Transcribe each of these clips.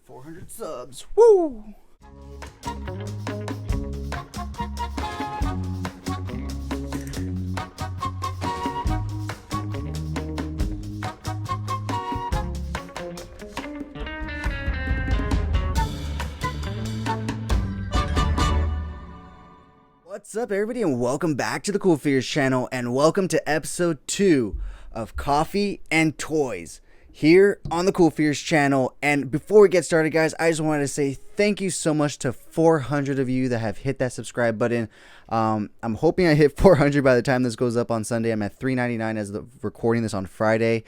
400 subs. Woo! What's up, everybody, and welcome back to the CoolFigurez channel, and welcome to episode 2 of Coffee and Toys here on the CoolFigurez channel. And before we get started, guys, I just wanted to say thank you so much to 400 of you that have hit that subscribe button. I'm hoping I hit 400 by the time this goes up on Sunday. I'm at 399 as the recording this on Friday.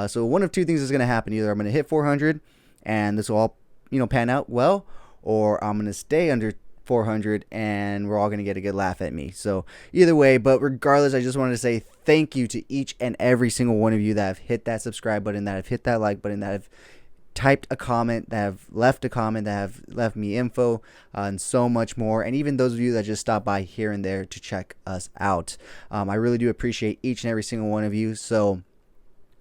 So one of two things is going to happen. Either I'm going to hit 400 and this will all, pan out well, or I'm going to stay under 400 and we're all going to get a good laugh at me. So either way, but regardless, I just wanted to say thank you to each and every single one of you that have hit that subscribe button, that have hit that like button, that have typed a comment, that have left a comment, that have left me info, and so much more. And even those of you that just stop by here and there to check us out. I really do appreciate each and every single one of you. So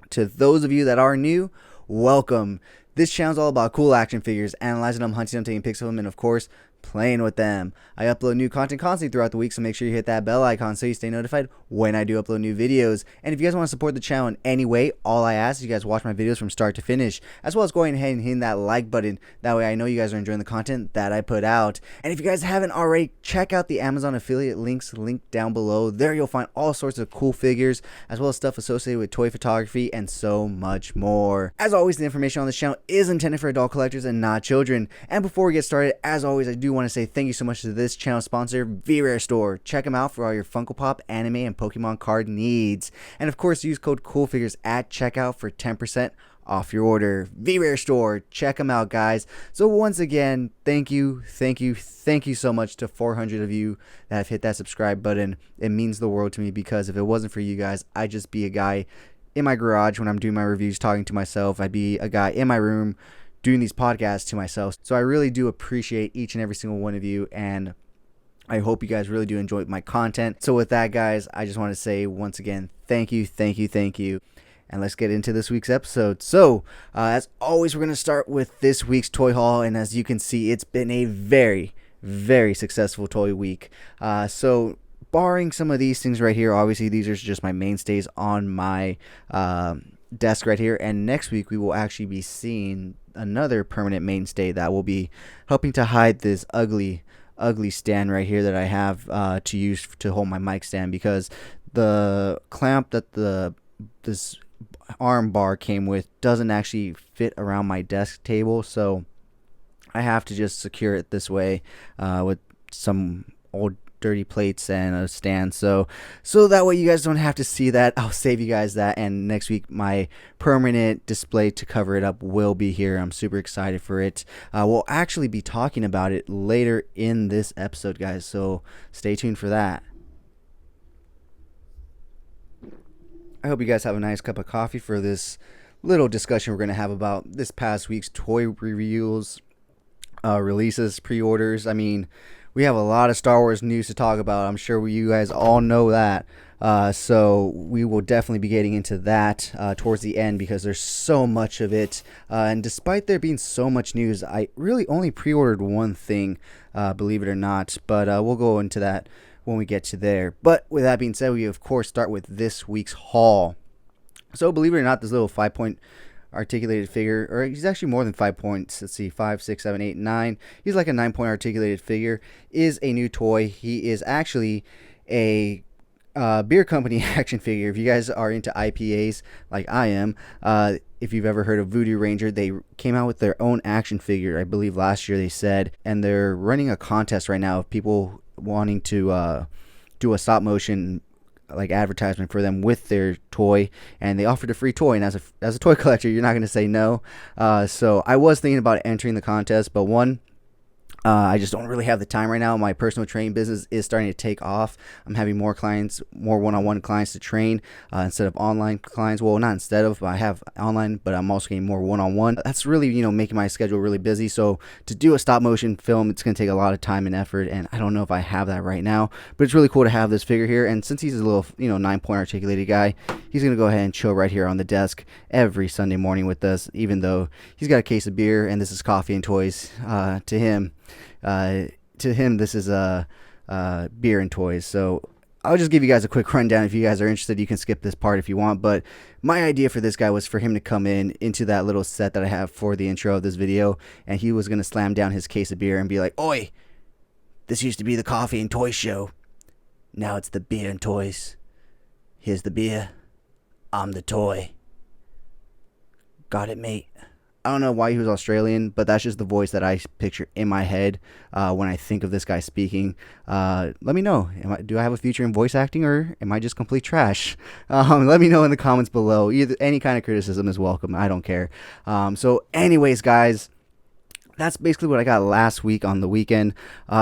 to those of you that are new, welcome. This channel is all about cool action figures, analyzing them, hunting them, taking pics of them, and of course, playing with them. I upload new content constantly throughout the week, so make sure you hit that bell icon so you stay notified when I do upload new videos. And if you guys want to support the channel in any way, all I ask is you guys watch my videos from start to finish, as well as going ahead and hitting that like button. That way I know you guys are enjoying the content that I put out. And if you guys haven't already, check out the Amazon affiliate links linked down below. There you'll find all sorts of cool figures, as well as stuff associated with toy photography and so much more. As always, the information on this channel is intended for adult collectors and not children. And before we get started, as always, I do want to say thank you so much to this channel sponsor, VRare Store. Check them out for all your Funko Pop, anime, and Pokemon card needs. And of course, use code CoolFigurez at checkout for 10% off your order. VRare Store, check them out, guys. So once again, thank you so much to 400 of you that have hit that subscribe button. It means the world to me, because if it wasn't for you guys, I'd just be a guy in my garage when I'm doing my reviews talking to myself. I'd be a guy in my room doing these podcasts to myself. So I really do appreciate each and every single one of you, and I hope you guys really do enjoy my content. So with that, guys, I just want to say once again, thank you. And let's get into this week's episode. So as always, we're going to start with this week's toy haul, and as you can see, it's been a very, very successful toy week. So barring some of these things right here, obviously these are just my mainstays on my desk right here, and next week we will actually be seeing another permanent mainstay that will be helping to hide this ugly stand right here that I have to use to hold my mic stand, because the clamp that this arm bar came with doesn't actually fit around my desk table, so I have to just secure it this way with some old dirty plates and a stand, so that way you guys don't have to see that. I'll save you guys that, and next week my permanent display to cover it up will be here. I'm super excited for it. We'll actually be talking about it later in this episode, guys, so stay tuned for that. I hope you guys have a nice cup of coffee for this little discussion we're going to have about this past week's toy reviews, releases, pre-orders. I mean, we have a lot of Star Wars news to talk about. I'm sure you guys all know that. So we will definitely be getting into that towards the end, because there's so much of it. And despite there being so much news, I really only pre-ordered one thing, believe it or not. But we'll go into that when we get to there. But with that being said, we of course start with this week's haul. So believe it or not, this little 5-point articulated figure, or he's actually more than 5 points. Let's see, 5, 6, 7, 8, 9. He's like a 9-point articulated figure. Is a new toy. He is actually a beer company action figure. If you guys are into IPAs like I am, if you've ever heard of Voodoo Ranger, they came out with their own action figure, I believe last year they said, and they're running a contest right now of people wanting to do a stop motion like advertisement for them with their toy, and they offered a free toy, and as a toy collector, you're not going to say no. So I was thinking about entering the contest, but one, I just don't really have the time right now. My personal training business is starting to take off. I'm having more clients, more one-on-one clients to train instead of online clients. Well, not instead of, I have online, but I'm also getting more one-on-one. That's really, making my schedule really busy. So to do a stop motion film, it's going to take a lot of time and effort, and I don't know if I have that right now. But it's really cool to have this figure here. And since he's a little, 9-point articulated guy, he's going to go ahead and chill right here on the desk every Sunday morning with us, even though he's got a case of beer and this is coffee and toys to him, this is beer and toys. So I'll just give you guys a quick rundown. If you guys are interested, you can skip this part if you want. But my idea for this guy was for him to come into that little set that I have for the intro of this video, and he was going to slam down his case of beer and be like, "Oi, this used to be the coffee and toy show. Now it's the beer and toys. Here's the beer. I'm the toy. Got it, mate." I don't know why he was Australian, but that's just the voice that I picture in my head when I think of this guy speaking. Let me know. Do I have a future in voice acting, or am I just complete trash? Let me know in the comments below. Any kind of criticism is welcome. I don't care. So anyways, guys, that's basically what I got last week on the weekend.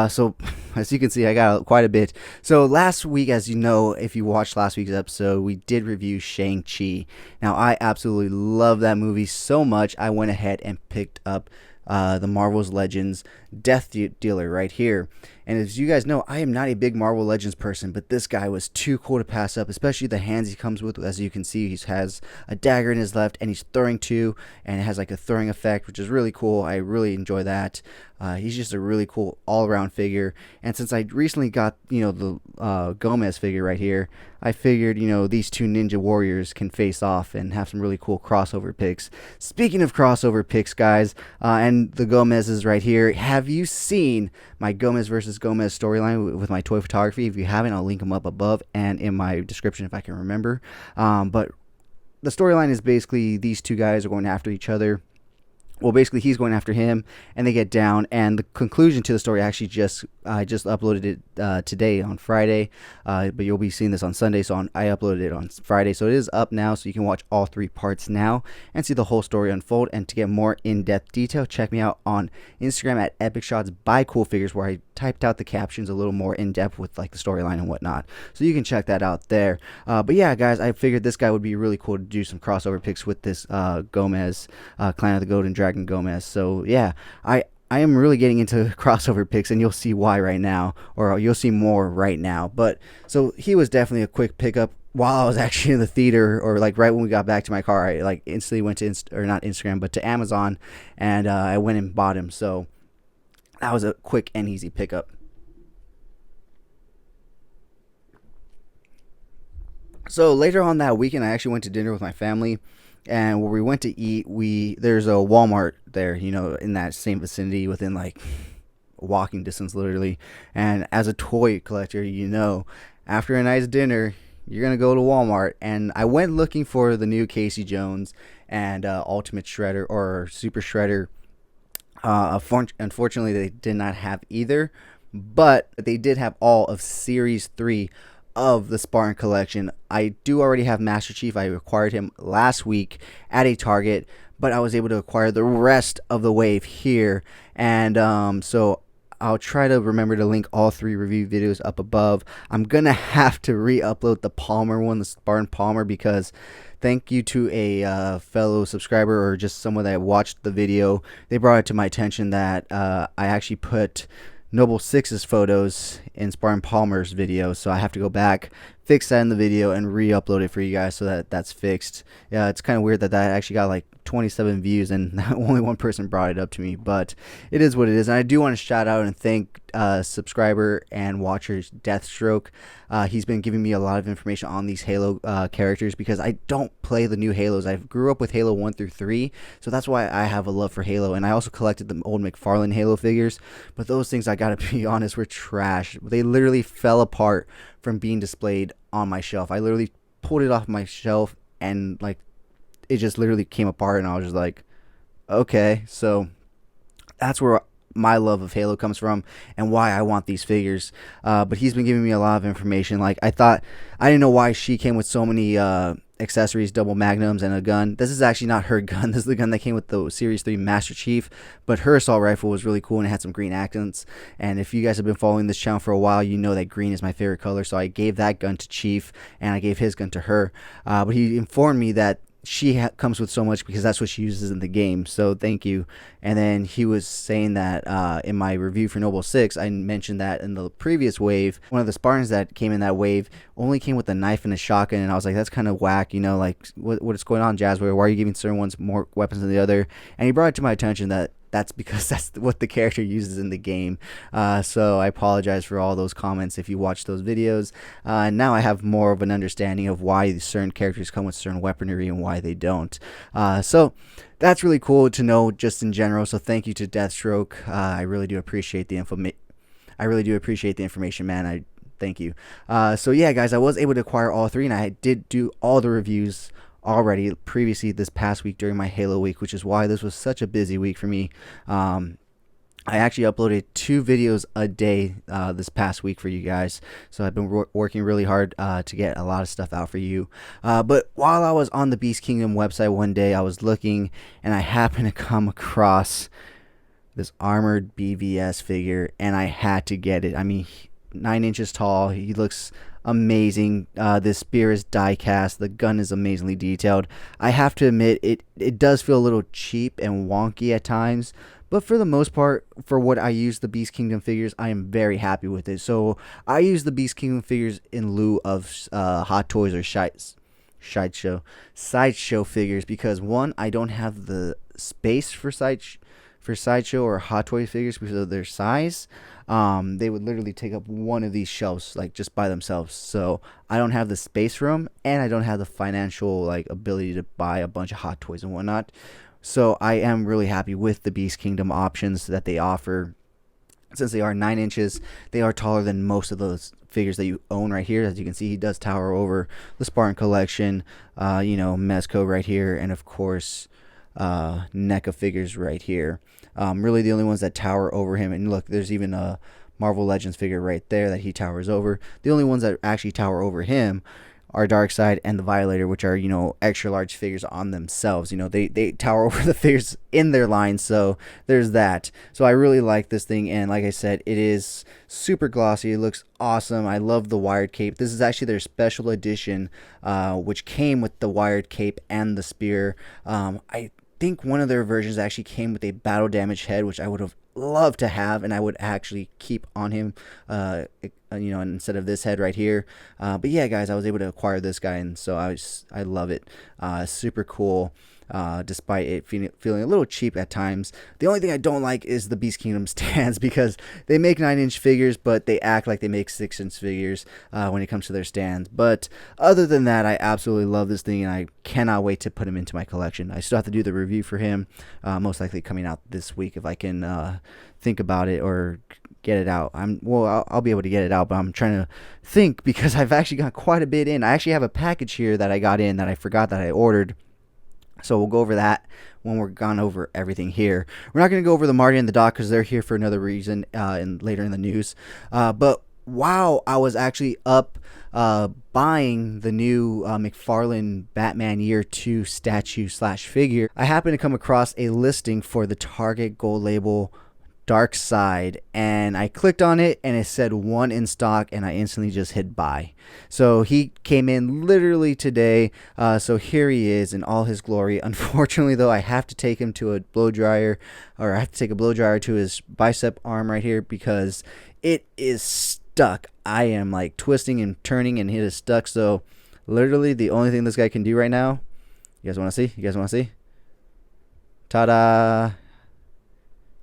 So as you can see, I got quite a bit. So last week, as you know, if you watched last week's episode, we did review Shang Chi. Now, I absolutely love that movie so much, I went ahead and picked up the Marvel's Legends Death Dealer right here. And as you guys know, I am not a big Marvel Legends person, but this guy was too cool to pass up, especially the hands he comes with. As you can see, he has a dagger in his left, and he's throwing two, and it has like a throwing effect, which is really cool. I really enjoy that. He's just a really cool all-around figure. And since I recently got, the Gomez figure right here, I figured, these two ninja warriors can face off and have some really cool crossover picks. Speaking of crossover picks, guys, and the Gomez's right here, have you seen my Gomez versus Gomez storyline with my toy photography? If you haven't, I'll link them up above and in my description if I can remember. But the storyline is basically these two guys are going after each other. Well, basically, he's going after him, and they get down. And the conclusion to the story, I just uploaded it today on Friday, but you'll be seeing this on Sunday. So I uploaded it on Friday, so it is up now. So you can watch all 3 parts now and see the whole story unfold. And to get more in-depth detail, check me out on Instagram at Epic Shots by CoolFigurez, where I typed out the captions a little more in depth with like the storyline and whatnot. So you can check that out there. But yeah, guys, I figured this guy would be really cool to do some crossover picks with this Gomez, Clan of the Golden Dragon Gomez. So yeah, I am really getting into crossover picks, and you'll see why right now, or you'll see more right now. But so he was definitely a quick pickup while I was actually in the theater, or like right when we got back to my car. I like instantly went to not Instagram, but to Amazon, and I went and bought him. So that was a quick and easy pickup. So later on that weekend, I actually went to dinner with my family. And where we went to eat, there's a Walmart there, in that same vicinity, within like walking distance, literally. And as a toy collector, after a nice dinner, you're gonna go to Walmart. And I went looking for the new Casey Jones and Ultimate Shredder or Super Shredder. Unfortunately, they did not have either, but they did have all of Series 3 of the Spartan collection. I do already have Master Chief. I acquired him last week at a Target, but I was able to acquire the rest of the wave here. And so I'll try to remember to link all 3 review videos up above. I'm gonna have to re-upload the Palmer one, the Spartan Palmer, because thank you to a fellow subscriber, or just someone that watched the video. They brought it to my attention that I actually put Noble 6's photos in Spartan Palmer's video, so I have to go back, fix that in the video, and re-upload it for you guys so that that's fixed. Yeah, it's kind of weird that actually got like 27 views and only one person brought it up to me, but it is what it is. And I do want to shout out and thank subscriber and watcher Deathstroke. He's been giving me a lot of information on these Halo characters, because I don't play the new Halos. I grew up with Halo 1 through 3, so that's why I have a love for Halo. And I also collected the old Mcfarland Halo figures, but those things, I gotta be honest, were trash. They literally fell apart from being displayed on my shelf. I literally pulled it off my shelf, and like it just literally came apart, and I was just like, okay. So that's where my love of Halo comes from, and why I want these figures. But he's been giving me a lot of information. Like I didn't know why she came with so many accessories, double magnums, and a gun. This is actually not her gun. This is the gun that came with the Series 3 Master Chief, but her assault rifle was really cool and it had some green accents. And if you guys have been following this channel for a while, you know that green is my favorite color, so I gave that gun to Chief and I gave his gun to her. But he informed me that she comes with so much because that's what she uses in the game, so thank you. And then he was saying that in my review for Noble 6, I mentioned that in the previous wave, one of the Spartans that came in that wave only came with a knife and a shotgun, and I was like, that's kind of whack, you know, like what is going on, Jazzware? Why are you giving certain ones more weapons than the other? And he brought it to my attention that that's because that's what the character uses in the game. So I apologize for all those comments if you watch those videos. Now I have more of an understanding of why certain characters come with certain weaponry and why they don't. So that's really cool to know just in general. So thank you to Deathstroke. I really do appreciate the information, man. Thank you. So yeah, guys, I was able to acquire all three, and I did do all the reviews already previously this past week during my Halo week, which is why this was such a busy week for me. I actually uploaded 2 videos a day this past week for you guys, so I've been working really hard to get a lot of stuff out for you. But while I was on the Beast Kingdom website one day, I was looking and I happened to come across this armored BVS figure, and I had to get it. I mean, 9 inches tall, he looks amazing. This spear is die cast, the gun is amazingly detailed. I have to admit, it does feel a little cheap and wonky at times, but for the most part, for what I use the Beast Kingdom figures, I am very happy with it. So I use the Beast Kingdom figures in lieu of Hot Toys or sideshow figures, because one, I don't have the space for sideshow or Hot Toy figures because of their size. They would literally take up one of these shelves, like, just by themselves. So I don't have the space for them, and I don't have the financial ability to buy a bunch of Hot Toys and whatnot. So I am really happy with the Beast Kingdom options that they offer. Since they are 9 inches, they are taller than most of those figures that you own right here. As you can see, he does tower over the Spartan collection, Mesco right here, and of course NECA figures right here. Really the only ones that tower over him. And look, there's even a Marvel Legends figure right there that he towers over. The only ones that actually tower over him are Darkseid and the Violator, which are, extra large figures on themselves. They tower over the figures in their line, so there's that. So I really like this thing, and like I said, it is super glossy. It looks awesome. I love the wired cape. This is actually their special edition, which came with the wired cape and the spear. I think one of their versions actually came with a battle damage head, which I would have loved to have, and I would actually keep on him, instead of this head right here. But yeah, guys, I was able to acquire this guy, and so I love it. Super cool. Despite it feeling a little cheap at times. The only thing I don't like is the Beast Kingdom stands, because they make 9-inch figures, but they act like they make 6-inch figures when it comes to their stands. But other than that, I absolutely love this thing, and I cannot wait to put him into my collection. I still have to do the review for him, most likely coming out this week if I can think about it or get it out. I'll be able to get it out, but I'm trying to think, because I've actually got quite a bit in. I actually have a package here that I got in that I forgot that I ordered. So we'll go over that when we're gone over everything here. We're not going to go over the Marty and the Doc because they're here for another reason later in the news. But while I was actually up buying the new Mcfarland Batman Year 2 statue/figure, I happened to come across a listing for the Target Gold Label Darkseid, and I clicked on it and it said 1 in stock, and I instantly just hit buy. So he came in literally today. So here he is in all his glory. Unfortunately though, I have to take him to a blow dryer, or I have to take a blow dryer to his bicep arm right here, because it is stuck. I am like twisting and turning and it is stuck. So literally the only thing this guy can do right now, you guys want to see? Ta-da!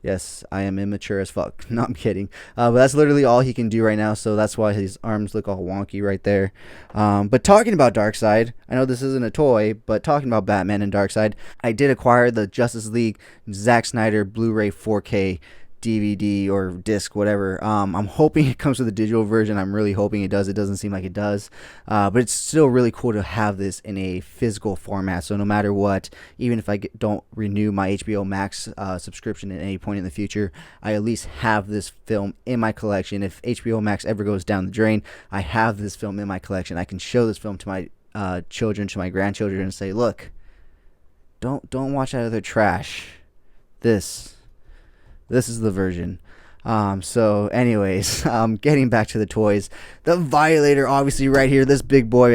Yes, I am immature as fuck. No, I'm kidding. But that's literally all he can do right now, so that's why his arms look all wonky right there. But talking about Darkseid, I know this isn't a toy, but talking about Batman and Darkseid, I did acquire the Justice League Zack Snyder Blu-ray 4K DVD or disc, whatever. I'm hoping it comes with a digital version. I'm really hoping it does. It doesn't seem like it does, but it's still really cool to have this in a physical format. So no matter what, even if I don't renew my HBO Max subscription at any point in the future, I at least have this film in my collection. If HBO Max ever goes down the drain, I have this film in my collection. I can show this film to my children, to my grandchildren, and say, look, don't watch that other trash. This is the version. So anyways, getting back to the toys, the Violator, obviously right here, this big boy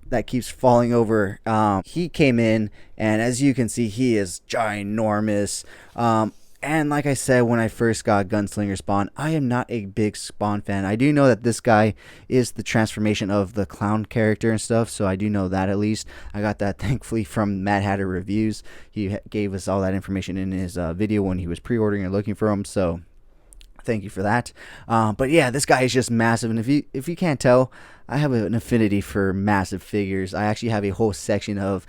that keeps falling over. He came in, and as you can see, he is ginormous. And like I said, when I first got Gunslinger Spawn, I am not a big Spawn fan. I do know that this guy is the transformation of the clown character and stuff, so I do know that at least. I got that thankfully from Mad Hatter Reviews. He gave us all that information in his video when he was pre-ordering and looking for him, so thank you for that. But yeah, this guy is just massive, and if you can't tell, I have an affinity for massive figures. I actually have a whole section of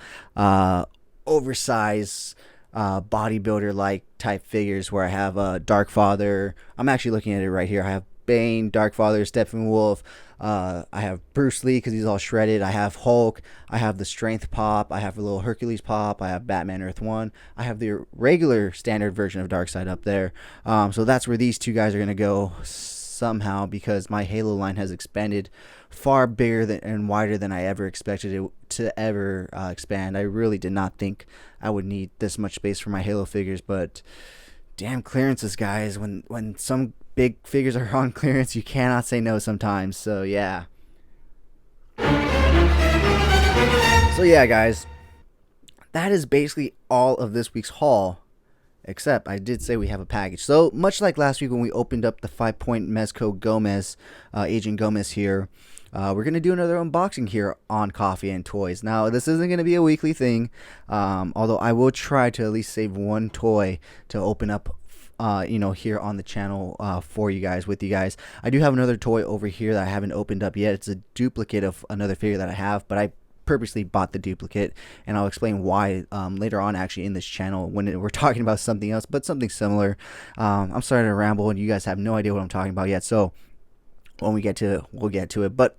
oversized bodybuilder like type figures where I have Darkfather. I'm actually looking at it right here. I have Bane, Darkfather, Steppenwolf. I have Bruce Lee because he's all shredded. I have Hulk. I have the Strength Pop. I have a little Hercules Pop. I have Batman Earth 1. I have the regular standard version of Darkseid up there. So that's where these two guys are going to go somehow, because my Halo line has expanded far bigger and wider than I ever expected it to ever expand. I really did not think I would need this much space for my Halo figures, but damn clearances, guys. When some big figures are on clearance, you cannot say no sometimes. So yeah. So yeah, guys, that is basically all of this week's haul. Except I did say we have a package. So much like last week when we opened up the 5-point Mesco Gomez, Agent Gomez here, we're going to do another unboxing here on Coffee and Toys. Now, this isn't going to be a weekly thing, although I will try to at least save one toy to open up, here on the channel for you guys, with you guys. I do have another toy over here that I haven't opened up yet. It's a duplicate of another figure that I have, but I purposely bought the duplicate, and I'll explain why later on actually in this channel when we're talking about something else, but something similar. I'm starting to ramble and you guys have no idea what I'm talking about yet, so when we get to it, we'll get to it. But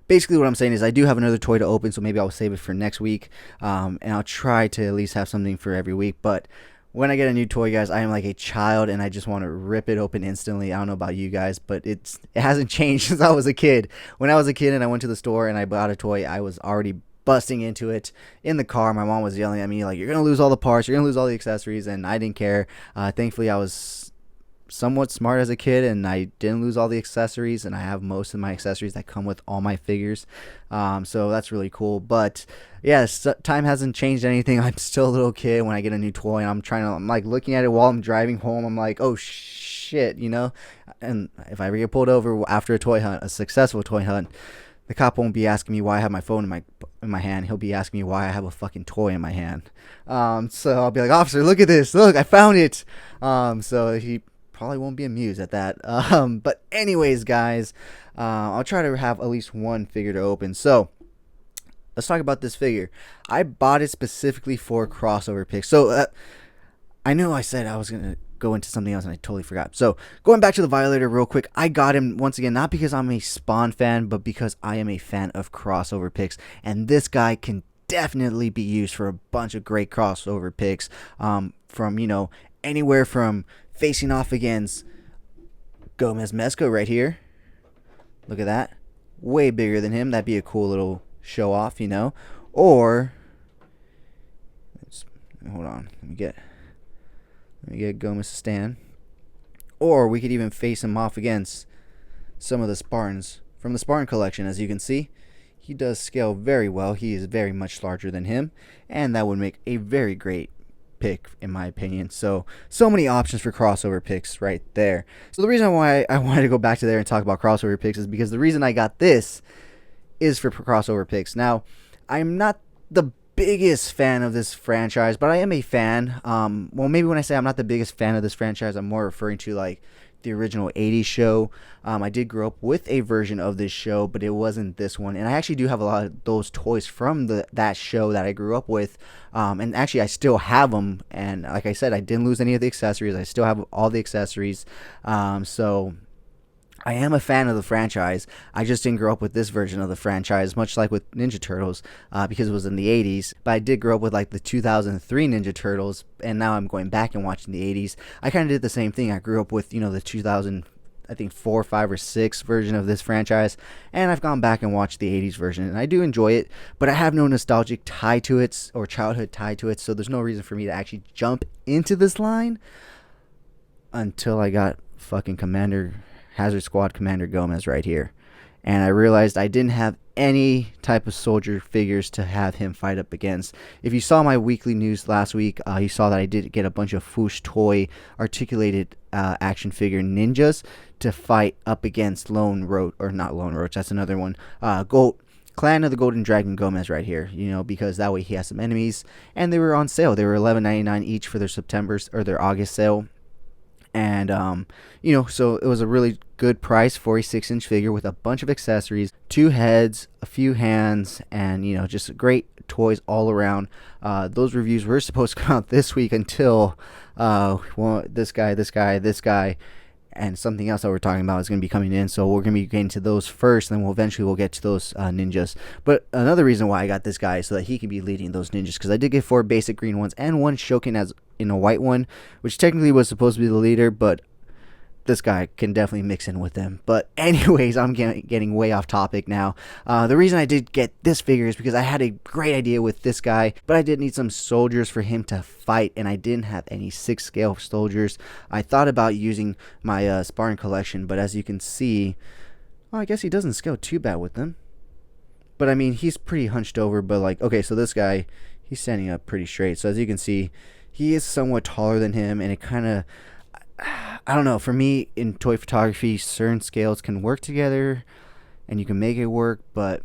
basically what I'm saying is I do have another toy to open, so maybe I'll save it for next week, and I'll try to at least have something for every week. But when I get a new toy, guys, I am like a child and I just want to rip it open instantly. I don't know about you guys, but it hasn't changed since I was a kid. When I was a kid and I went to the store and I bought a toy, I was already busting into it in the car. My mom was yelling at me like, you're gonna lose all the parts, you're gonna lose all the accessories, and I didn't care. Thankfully I was somewhat smart as a kid and I didn't lose all the accessories, and I have most of my accessories that come with all my figures, so that's really cool. But yeah, time hasn't changed anything. I'm still a little kid when I get a new toy, and I'm like looking at it while I'm driving home. I'm like, oh shit, and if I ever get pulled over after a toy hunt, a successful toy hunt, the cop won't be asking me why I have my phone in my hand. He'll be asking me why I have a fucking toy in my hand. So I'll be like, officer, look at this. Look, I found it. So he probably won't be amused at that. But anyways, guys, I'll try to have at least one figure to open. So let's talk about this figure. I bought it specifically for crossover picks. So I know I said I was going to go into something else and I totally forgot. So going back to the Violator real quick, I got him once again not because I'm a Spawn fan, but because I am a fan of crossover picks, and this guy can definitely be used for a bunch of great crossover picks, from anywhere from facing off against Gomez Mesco right here. Look at that, way bigger than him. That'd be a cool little show off, or hold on, let me get Gomez to stand. Or we could even face him off against some of the Spartans from the Spartan collection. As you can see, he does scale very well. He is very much larger than him, and that would make a very great pick in my opinion. So many options for crossover picks right there. So the reason why I wanted to go back to there and talk about crossover picks is because the reason I got this is for crossover picks. Now, I'm not the biggest fan of this franchise, but I am a fan. Well, maybe when I say I'm not the biggest fan of this franchise, I'm more referring to like the original 80s show. I did grow up with a version of this show, but it wasn't this one, and I actually do have a lot of those toys from that show that I grew up with, and actually I still have them, and like I said, I didn't lose any of the accessories. I still have all the accessories, so I am a fan of the franchise. I just didn't grow up with this version of the franchise, much like with Ninja Turtles, because it was in the 80s. But I did grow up with like the 2003 Ninja Turtles, and now I'm going back and watching the 80s. I kind of did the same thing. I grew up with, the I think 4, 5, or 6 version of this franchise, and I've gone back and watched the 80s version, and I do enjoy it, but I have no nostalgic tie to it or childhood tie to it, so there's no reason for me to actually jump into this line until I got fucking Hazard Squad Commander Gomez right here. And I realized I didn't have any type of soldier figures to have him fight up against. If you saw my weekly news last week, you saw that I did get a bunch of Foosh Toy articulated action figure ninjas to fight up against Lone Roach, or not Lone Roach, that's another one, Clan of the Golden Dragon Gomez right here, you know, because that way he has some enemies, and they were on sale. They were $11.99 each for their their August sale. And, you know, so it was a really good price, 46-inch figure with a bunch of accessories, 2 heads, a few hands, and, you know, just great toys all around. Those reviews were supposed to come out this week until, this guy, and something else that we're talking about is going to be coming in. So we're going to be getting to those first, and then we'll get to those ninjas. But another reason why I got this guy is so that he can be leading those ninjas, because I did get 4 basic green ones and 1 Shokin as in a white one, which technically was supposed to be the leader, but this guy can definitely mix in with them. But anyways, I'm getting way off topic now. The reason I did get this figure is because I had a great idea with this guy, but I did need some soldiers for him to fight, and I didn't have any 6 scale soldiers. I thought about using my Spartan collection, but as you can see, well, I guess he doesn't scale too bad with them. But I mean, he's pretty hunched over, but like, okay, so this guy, he's standing up pretty straight. So as you can see, he is somewhat taller than him, and it kind of, I don't know, for me in toy photography, certain scales can work together and you can make it work, but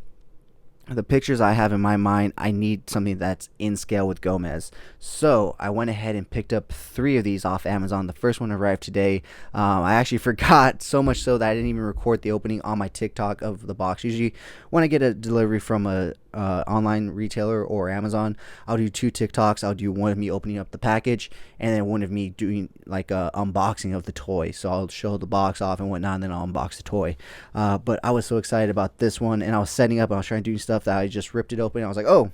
the pictures I have in my mind, I need something that's in scale with Gomez. So I went ahead and picked up 3 of these off Amazon. The first one arrived today. I actually forgot, so much so that I didn't even record the opening on my TikTok of the box. Usually when I get a delivery from a online retailer or Amazon, I'll do 2 TikToks. I'll do one of me opening up the package, and then one of me doing like a unboxing of the toy. So I'll show the box off and whatnot, and then I'll unbox the toy. But I was so excited about this one, and I was setting up and I was trying to do stuff that I just ripped it open. I was like, oh,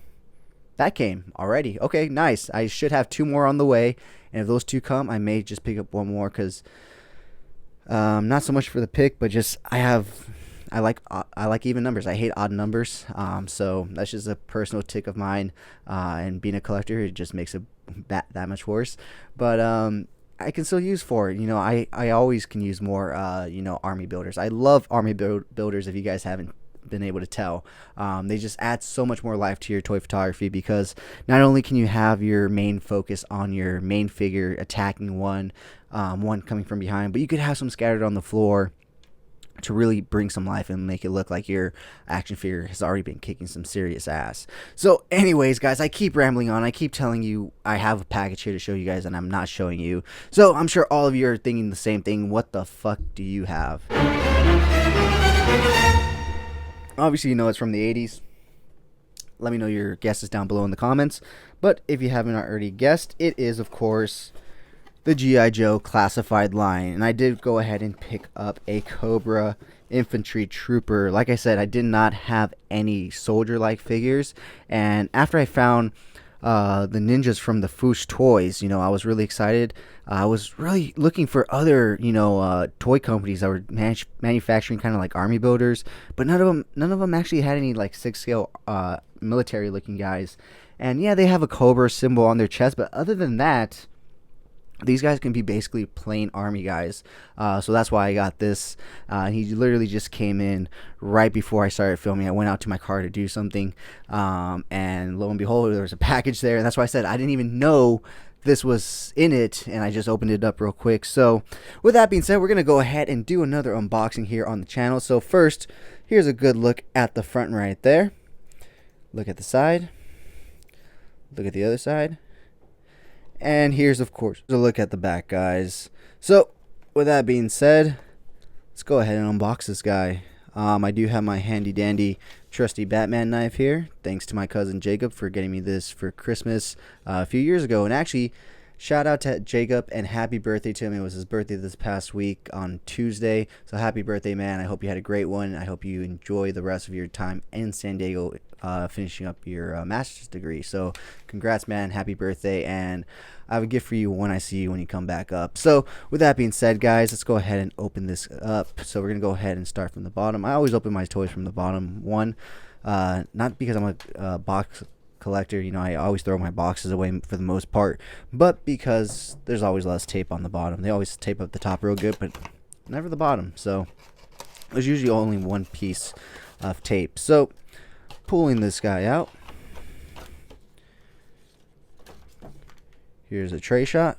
that came already. Okay, nice. I should have 2 more on the way, and if those 2 come, I may just pick up 1 more, because not so much for the pick, but just I like even numbers. I hate odd numbers. So that's just a personal tick of mine. And being a collector, it just makes it that much worse. But I can still use 4. You know, I always can use more. You know, army builders. I love army builders. If you guys haven't been able to tell, they just add so much more life to your toy photography, because not only can you have your main focus on your main figure attacking one coming from behind, but you could have some scattered on the floor to really bring some life and make it look like your action figure has already been kicking some serious ass. So anyways, guys, I keep rambling on. I keep telling you I have a package here to show you guys, and I'm not showing you. So I'm sure all of you are thinking the same thing. What the fuck do you have? Obviously, you know it's from the 80s. Let me know your guesses down below in the comments. But if you haven't already guessed, it is, of course, the G.I. Joe classified line. And I did go ahead and pick up a Cobra Infantry Trooper. Like I said, I did not have any soldier-like figures. And after I found the ninjas from the Foosh Toys, you know, I was really excited. I was really looking for other, you know, toy companies that were manufacturing kind of like army builders, but none of them actually had any like 6-scale military looking guys. And yeah, they have a Cobra symbol on their chest, but other than that, these guys can be basically plain army guys. So that's why I got this. He literally just came in right before I started filming. I went out to my car to do something, and lo and behold, there was a package there. And that's why I said I didn't even know this was in it, and I just opened it up real quick. So with that being said, we're going to go ahead and do another unboxing here on the channel. So first, here's a good look at the front right there. Look at the side. Look at the other side. And here's, of course, a look at the back, guys. So, with that being said, let's go ahead and unbox this guy. I do have my handy-dandy, trusty Batman knife here. Thanks to my cousin Jacob for getting me this for Christmas a few years ago. And actually, shout out to Jacob and happy birthday to him. It was his birthday this past week on Tuesday. So happy birthday, man. I hope you had a great one. I hope you enjoy the rest of your time in San Diego finishing up your master's degree. So congrats, man. Happy birthday. And I have a gift for you when I see you when you come back up. So with that being said, guys, let's go ahead and open this up. So we're going to go ahead and start from the bottom. I always open my toys from the bottom. One, not because I'm a box collector, you know, I always throw my boxes away for the most part, but because there's always less tape on the bottom. They always tape up the top real good, but never the bottom. So there's usually only one piece of tape. So pulling this guy out, here's a tray shot.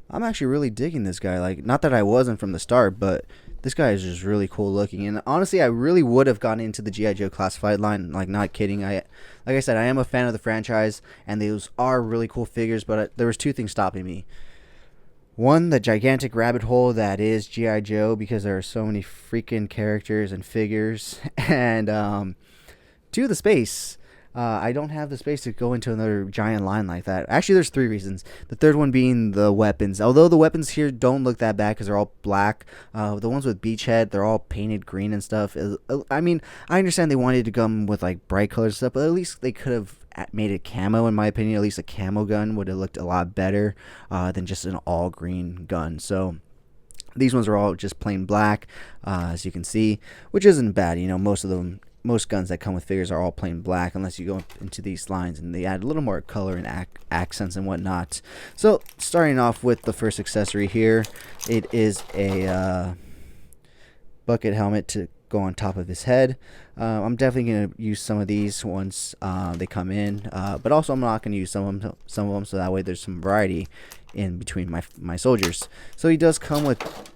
I'm actually really digging this guy. Like, not that I wasn't from the start, but this guy is just really cool looking. And honestly, I really would have gone into the G.I. Joe classified line. Like, not kidding. Like I said, I am a fan of the franchise, and those are really cool figures. But there was two things stopping me. One, the gigantic rabbit hole that is G.I. Joe, because there are so many freaking characters and figures. And two, the space. I don't have the space to go into another giant line like that. Actually, there's three reasons. The third one being the weapons. Although the weapons here don't look that bad because they're all black. The ones with Beachhead, they're all painted green and stuff. I mean, I understand they wanted to come with like bright colors and stuff, but at least they could have made it camo, in my opinion. At least a camo gun would have looked a lot better than just an all green gun. So these ones are all just plain black, as you can see, which isn't bad. You know, most guns that come with figures are all plain black, unless you go into these lines and they add a little more color and accents and whatnot. So starting off with the first accessory here, it is a bucket helmet to go on top of his head. I'm definitely going to use some of these once they come in, but also I'm not going to use some of them, so that way there's some variety in between my soldiers. So he does come with,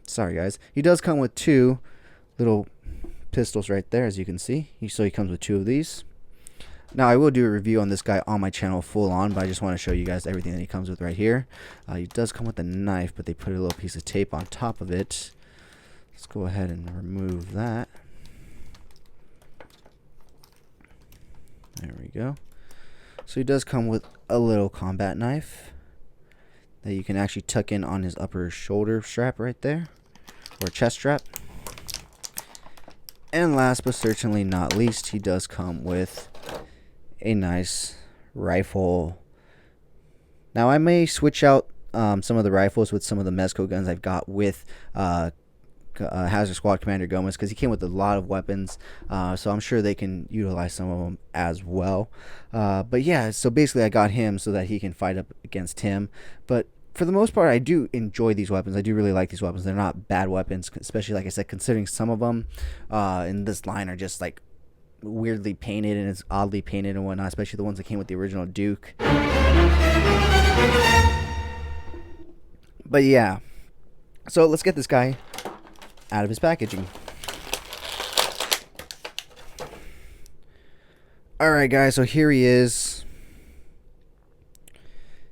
sorry guys, he does come with two little pistols right there, as you can see. So he comes with two of these. Now I will do a review on this guy on my channel full on, but I just want to show you guys everything that he comes with right here. He does come with a knife, but they put a little piece of tape on top of it. Let's go ahead and remove that. There we go. So he does come with a little combat knife that you can actually tuck in on his upper shoulder strap right there, or chest strap. And last but certainly not least, he does come with a nice rifle. Now I may switch out some of the rifles with some of the Mesco guns I've got with Hazard Squad Commander Gomez, because he came with a lot of weapons, so I'm sure they can utilize some of them as well. But yeah, so basically I got him so that he can fight up against him. But for the most part, I do enjoy these weapons. I do really like these weapons. They're not bad weapons, especially, like I said, considering some of them in this line are just like weirdly painted, and it's oddly painted and whatnot, especially the ones that came with the original Duke. But yeah, so let's get this guy out of his packaging. Alright guys, so here he is.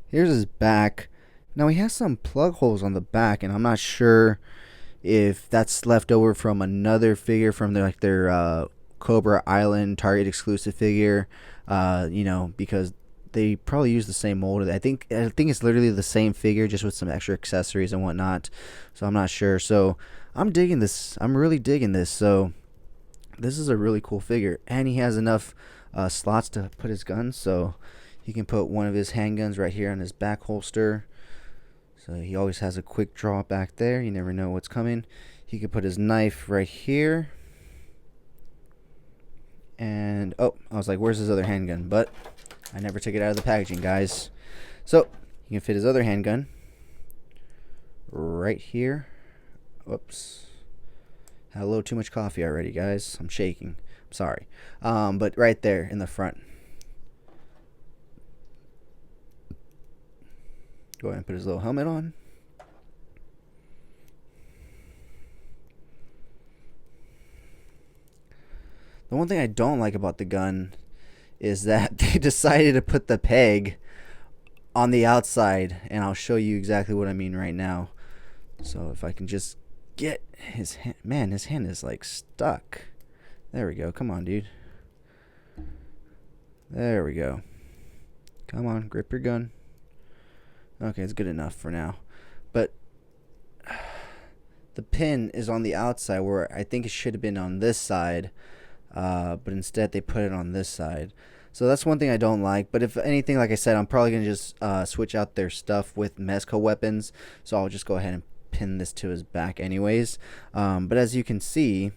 Here's his back. Now he has some plug holes on the back, and I'm not sure if that's left over from another figure from their Cobra Island Target exclusive figure, you know, because they probably use the same mold. I think it's literally the same figure, just with some extra accessories and whatnot. So I'm not sure. So I'm digging this. I'm really digging this. So this is a really cool figure, and he has enough slots to put his guns. So he can put one of his handguns right here on his back holster. So he always has a quick draw back there. You never know what's coming. He can put his knife right here. And, oh, I was like, where's his other handgun? But I never took it out of the packaging, guys. So he can fit his other handgun right here. Whoops. Had a little too much coffee already, guys. I'm shaking. I'm sorry. But right there in the front. Go ahead and put his little helmet on. The one thing I don't like about the gun is that they decided to put the peg on the outside, and I'll show you exactly what I mean right now. So if I can just get his hand, man, his hand is like stuck. There we go. Come on, dude. There we go. Come on, grip your gun. Okay, it's good enough for now. But the pin is on the outside where I think it should have been on this side. But instead they put it on this side. So that's one thing I don't like. But if anything, like I said, I'm probably going to just switch out their stuff with Mesco weapons. So I'll just go ahead and pin this to his back anyways. But as you can see,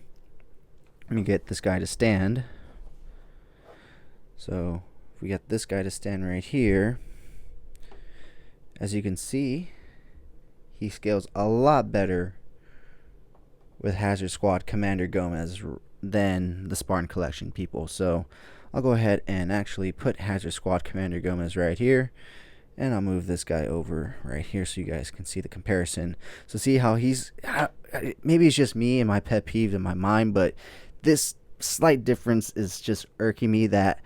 let me get this guy to stand. So if we get this guy to stand right here, as you can see, he scales a lot better with Hazard Squad Commander Gomez than the Spartan Collection people. So I'll go ahead and actually put Hazard Squad Commander Gomez right here, and I'll move this guy over right here so you guys can see the comparison. So see how he's, maybe it's just me and my pet peeve in my mind, but this slight difference is just irking me that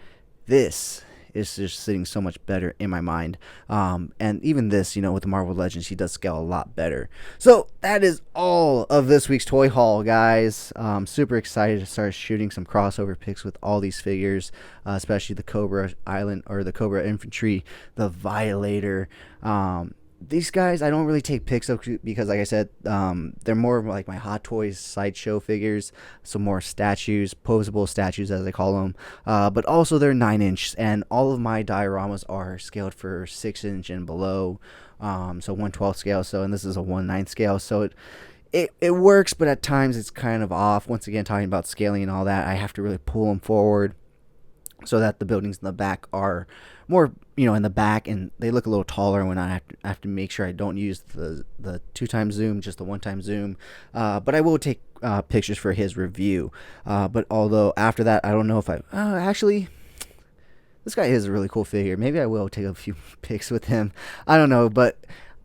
this is just sitting so much better in my mind. And even this, you know, with the Marvel Legends, he does scale a lot better. So that is all of this week's toy haul, guys. Super excited to start shooting some crossover pics with all these figures, especially the Cobra Island or the Cobra Infantry, the Violator. These guys I don't really take pics of because, like I said, they're more like my Hot Toys sideshow figures, so more statues, posable statues as I call them, but also they're 9-inch, and all of my dioramas are scaled for 6-inch and below, so 1/12 scale, so, and this is a 1/9 scale, so it works, but at times it's kind of off. Once again, talking about scaling and all that, I have to really pull them forward so that the buildings in the back are more, you know, in the back, and they look a little taller when I have to make sure I don't use the 2x zoom, just the 1x zoom. But I will take pictures for his review. But although after that, I don't know if actually, this guy is a really cool figure. Maybe I will take a few pics with him. I don't know, but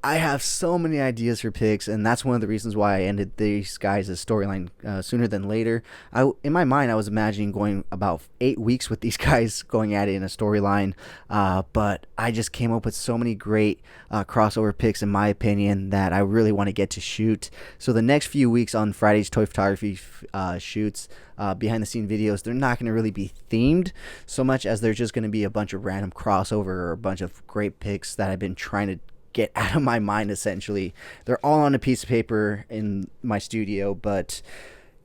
I have so many ideas for picks, and that's one of the reasons why I ended these guys' storyline sooner than later. In my mind, I was imagining going about 8 weeks with these guys going at it in a storyline, but I just came up with so many great crossover picks, in my opinion, that I really want to get to shoot. So the next few weeks on Friday's toy photography shoots, behind the scene videos, they're not going to really be themed so much as they're just going to be a bunch of random crossover or a bunch of great picks that I've been trying to get out of my mind. Essentially, they're all on a piece of paper in my studio, but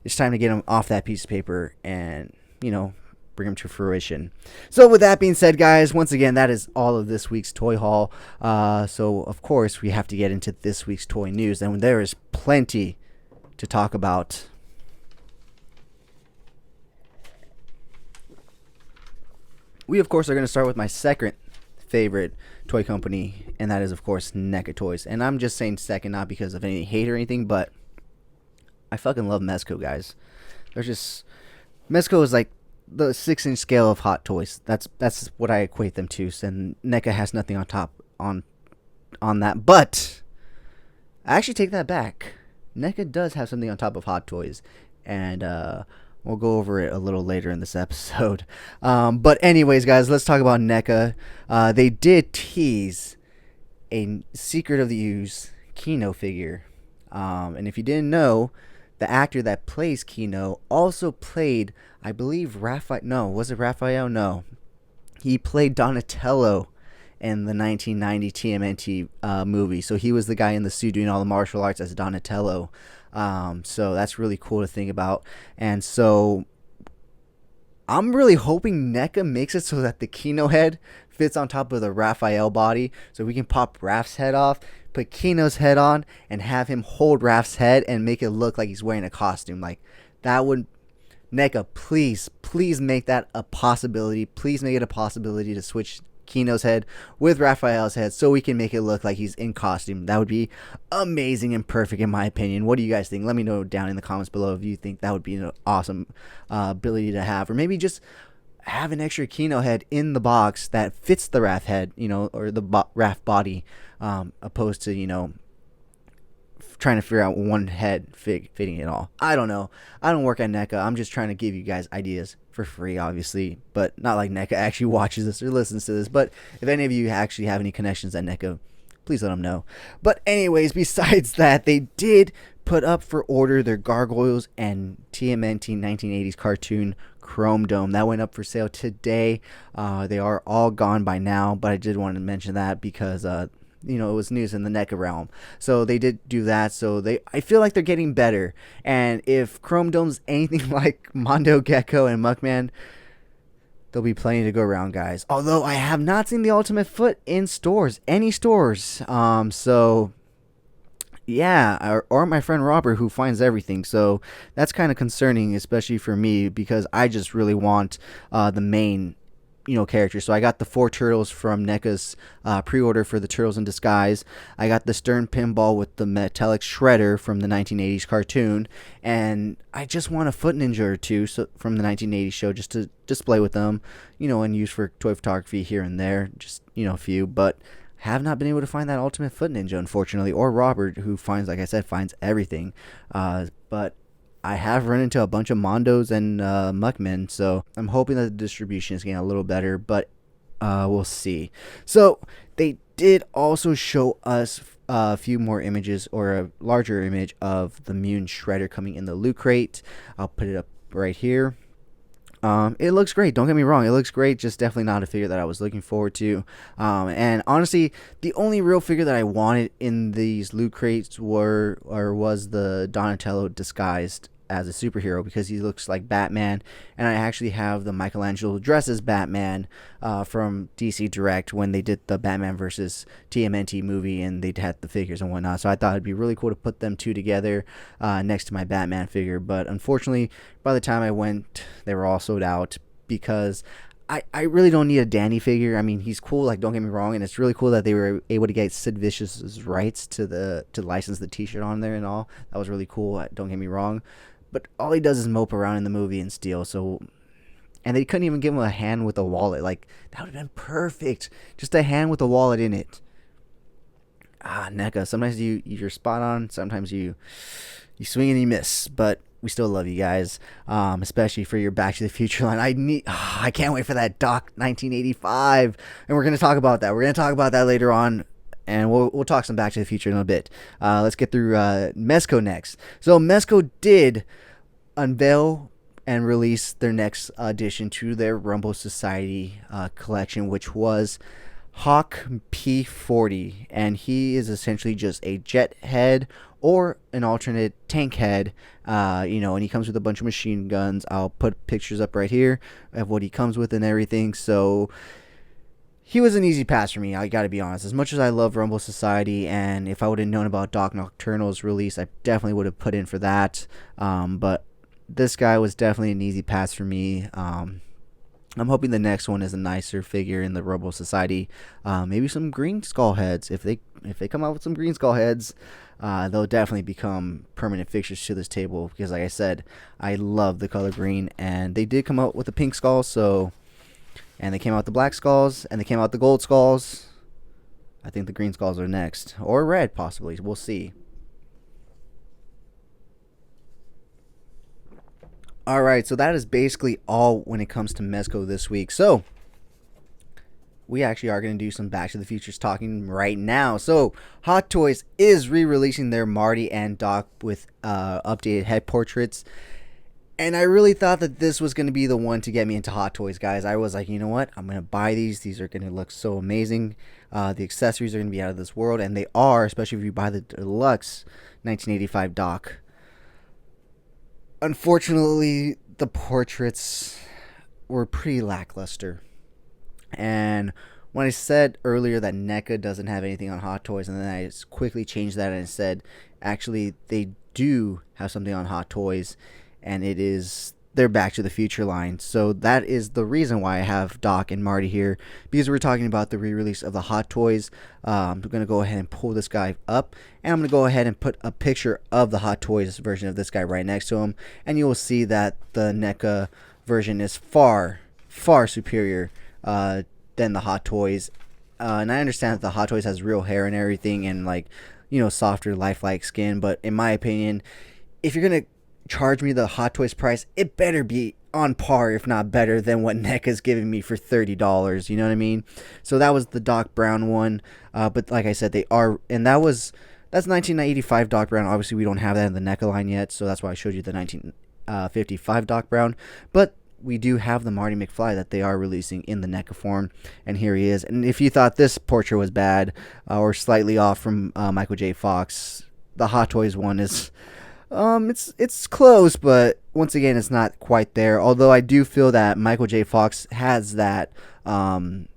it's time to get them off that piece of paper and, you know, bring them to fruition. So with that being said, guys, once again, that is all of this week's toy haul. So of course we have to get into this week's toy news, and there is plenty to talk about. We of course are going to start with my second favorite toy company, and that is of course Neca Toys. And I'm just saying second, not because of any hate or anything, but I fucking love Mesco, guys. They're just, Mesco is like the 6-inch scale of Hot Toys. That's what I equate them to. And NECA has nothing on top on that, but I actually take that back. NECA does have something on top of Hot Toys, and we'll go over it a little later in this episode. But anyways, guys, let's talk about NECA. They did tease a Secret of the Ooze Kino figure. And if you didn't know, the actor that plays Kino also played, I believe, Raphael. No, was it Raphael? No. He played Donatello in the 1990 TMNT movie. So he was the guy in the suit doing all the martial arts as Donatello. So that's really cool to think about. And so I'm really hoping NECA makes it so that the Kino head fits on top of the Raphael body, so we can pop Raph's head off, put Kino's head on, and have him hold Raph's head and make it look like he's wearing a costume. Like, that would, NECA, please make that a possibility. Please make it a possibility to switch Kino's head with Raphael's head so we can make it look like he's in costume. That would be amazing and perfect, in my opinion. What do you guys think? Let me know down in the comments below if you think that would be an awesome ability to have, or maybe just have an extra Kino head in the box that fits the Raph head, you know, or the Raph body, opposed to, you know, trying to figure out one head fitting it all. I don't know. I don't work at NECA. I'm just trying to give you guys ideas for free, obviously, but not like NECA actually watches this or listens to this. But if any of you actually have any connections at NECA, please let them know. But anyways, besides that, they did put up for order their Gargoyles and TMNT 1980s cartoon Chrome Dome. That went up for sale today. They are all gone by now, but I did want to mention that because it was news in the NECA realm. So they did do that. So I feel like they're getting better. And if Chrome Dome's anything like Mondo Gecko and Muckman, there'll be plenty to go around, guys. Although I have not seen the Ultimate Foot in stores, any stores. So yeah, or my friend Robert, who finds everything. So that's kind of concerning, especially for me, because I just really want the main characters. So I got the 4 turtles from NECA's pre-order for the Turtles in Disguise. I got the Stern Pinball with the metallic shredder from the 1980s cartoon, and I just want a Foot Ninja or two from the 1980s show just to display with them, and use for toy photography here and there, just a few. But have not been able to find that Ultimate Foot Ninja, unfortunately, or Robert, who finds, like I said, finds everything. But I have run into a bunch of Mondos and Muckmen, so I'm hoping that the distribution is getting a little better, but we'll see. So they did also show us a few more images, or a larger image of the Mune Shredder coming in the loot crate. I'll put it up right here. It looks great, don't get me wrong, it looks great, just definitely not a figure that I was looking forward to. And honestly, the only real figure that I wanted in these loot crates was the Donatello disguised as a superhero, because he looks like Batman, and I actually have the Michelangelo dressed as Batman from DC Direct when they did the Batman versus TMNT movie, and they had the figures and whatnot. So I thought it'd be really cool to put them two together next to my Batman figure, but unfortunately by the time I went, they were all sold out, because I really don't need a Danny figure. I mean, he's cool, like, don't get me wrong, and it's really cool that they were able to get Sid Vicious's rights to license the t-shirt on there and all. That was really cool, don't get me wrong. But all he does is mope around in the movie and steal. So, and they couldn't even give him a hand with a wallet. Like, that would have been perfect. Just a hand with a wallet in it. NECA. Sometimes you're spot on. Sometimes you swing and you miss. But we still love you guys, especially for your Back to the Future line. I can't wait for that Doc 1985, and we're gonna talk about that. We're gonna talk about that later on. And we'll talk some Back to the Future in a bit. Let's get through Mesco next. So Mesco did unveil and release their next addition to their Rumble Society collection, which was Hawk P40. And he is essentially just a jet head or an alternate tank head, and he comes with a bunch of machine guns. I'll put pictures up right here of what he comes with and everything. So he was an easy pass for me, I gotta be honest. As much as I love Rumble Society, and if I would have known about Doc Nocturnal's release, I definitely would have put in for that. But this guy was definitely an easy pass for me. I'm hoping the next one is a nicer figure in the Rumble Society. Maybe some green skull heads. If they come out with some green skull heads, they'll definitely become permanent fixtures to this table. Because like I said, I love the color green, and they did come out with a pink skull, so. And they came out with the black skulls, and they came out with the gold skulls. I think the green skulls are next. Or red, possibly. We'll see. Alright, so that is basically all when it comes to Mesco this week. So, we actually are going to do some Back to the Futures talking right now. So, Hot Toys is re-releasing their Marty and Doc with updated head portraits. And I really thought that this was going to be the one to get me into Hot Toys, guys. I was like, you know what? I'm going to buy these. These are going to look so amazing. The accessories are going to be out of this world. And they are, especially if you buy the deluxe 1985 Doc. Unfortunately, the portraits were pretty lackluster. And when I said earlier that NECA doesn't have anything on Hot Toys, and then I just quickly changed that and said, actually, they do have something on Hot Toys. And it is their Back to the Future line. So that is the reason why I have Doc and Marty here, because we're talking about the re-release of the Hot Toys. I'm going to go ahead and pull this guy up, and I'm going to go ahead and put a picture of the Hot Toys version of this guy right next to him, and you will see that the NECA version is far, far superior than the Hot Toys. And I understand that the Hot Toys has real hair and everything, and softer, lifelike skin, but in my opinion, if you're going to charge me the Hot Toys price, it better be on par, if not better, than what NECA's giving me for $30. You know what I mean? So that was the Doc Brown one. But like I said, they are, and that's 1985 Doc Brown. Obviously, we don't have that in the NECA line yet, so that's why I showed you the 1955 Doc Brown. But we do have the Marty Mcfly that they are releasing in the NECA form, and here he is. And if you thought this portrait was bad or slightly off from Michael J. Fox, the Hot Toys one is it's close, but once again, it's not quite there. Although I do feel that Michael J. Fox has that Mark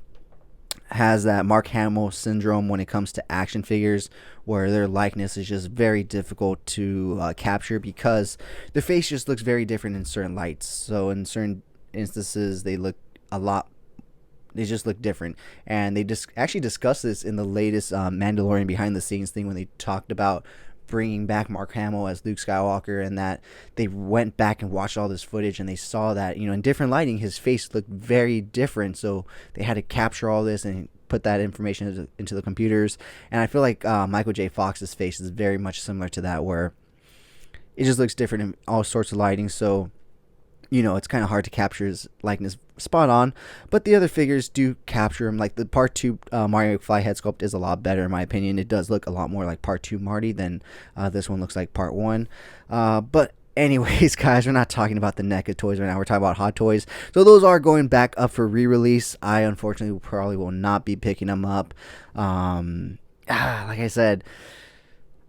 Hamill syndrome when it comes to action figures, where their likeness is just very difficult to capture because their face just looks very different in certain lights. So in certain instances, they just look different. And they actually discussed this in the latest Mandalorian behind the scenes thing when they talked about bringing back Mark Hamill as Luke Skywalker, and that they went back and watched all this footage and they saw that, in different lighting his face looked very different, so they had to capture all this and put that information into the computers. And I feel like Michael J. Fox's face is very much similar to that, where it just looks different in all sorts of lighting, so it's kind of hard to capture his likeness spot on. But the other figures do capture him. Like the Part 2 Marty McFly head sculpt is a lot better in my opinion. It does look a lot more like Part 2 Marty than this one looks like Part 1. But anyways, guys, we're not talking about the NECA toys right now. We're talking about Hot Toys. So those are going back up for re-release. I unfortunately probably will not be picking them up. Like I said,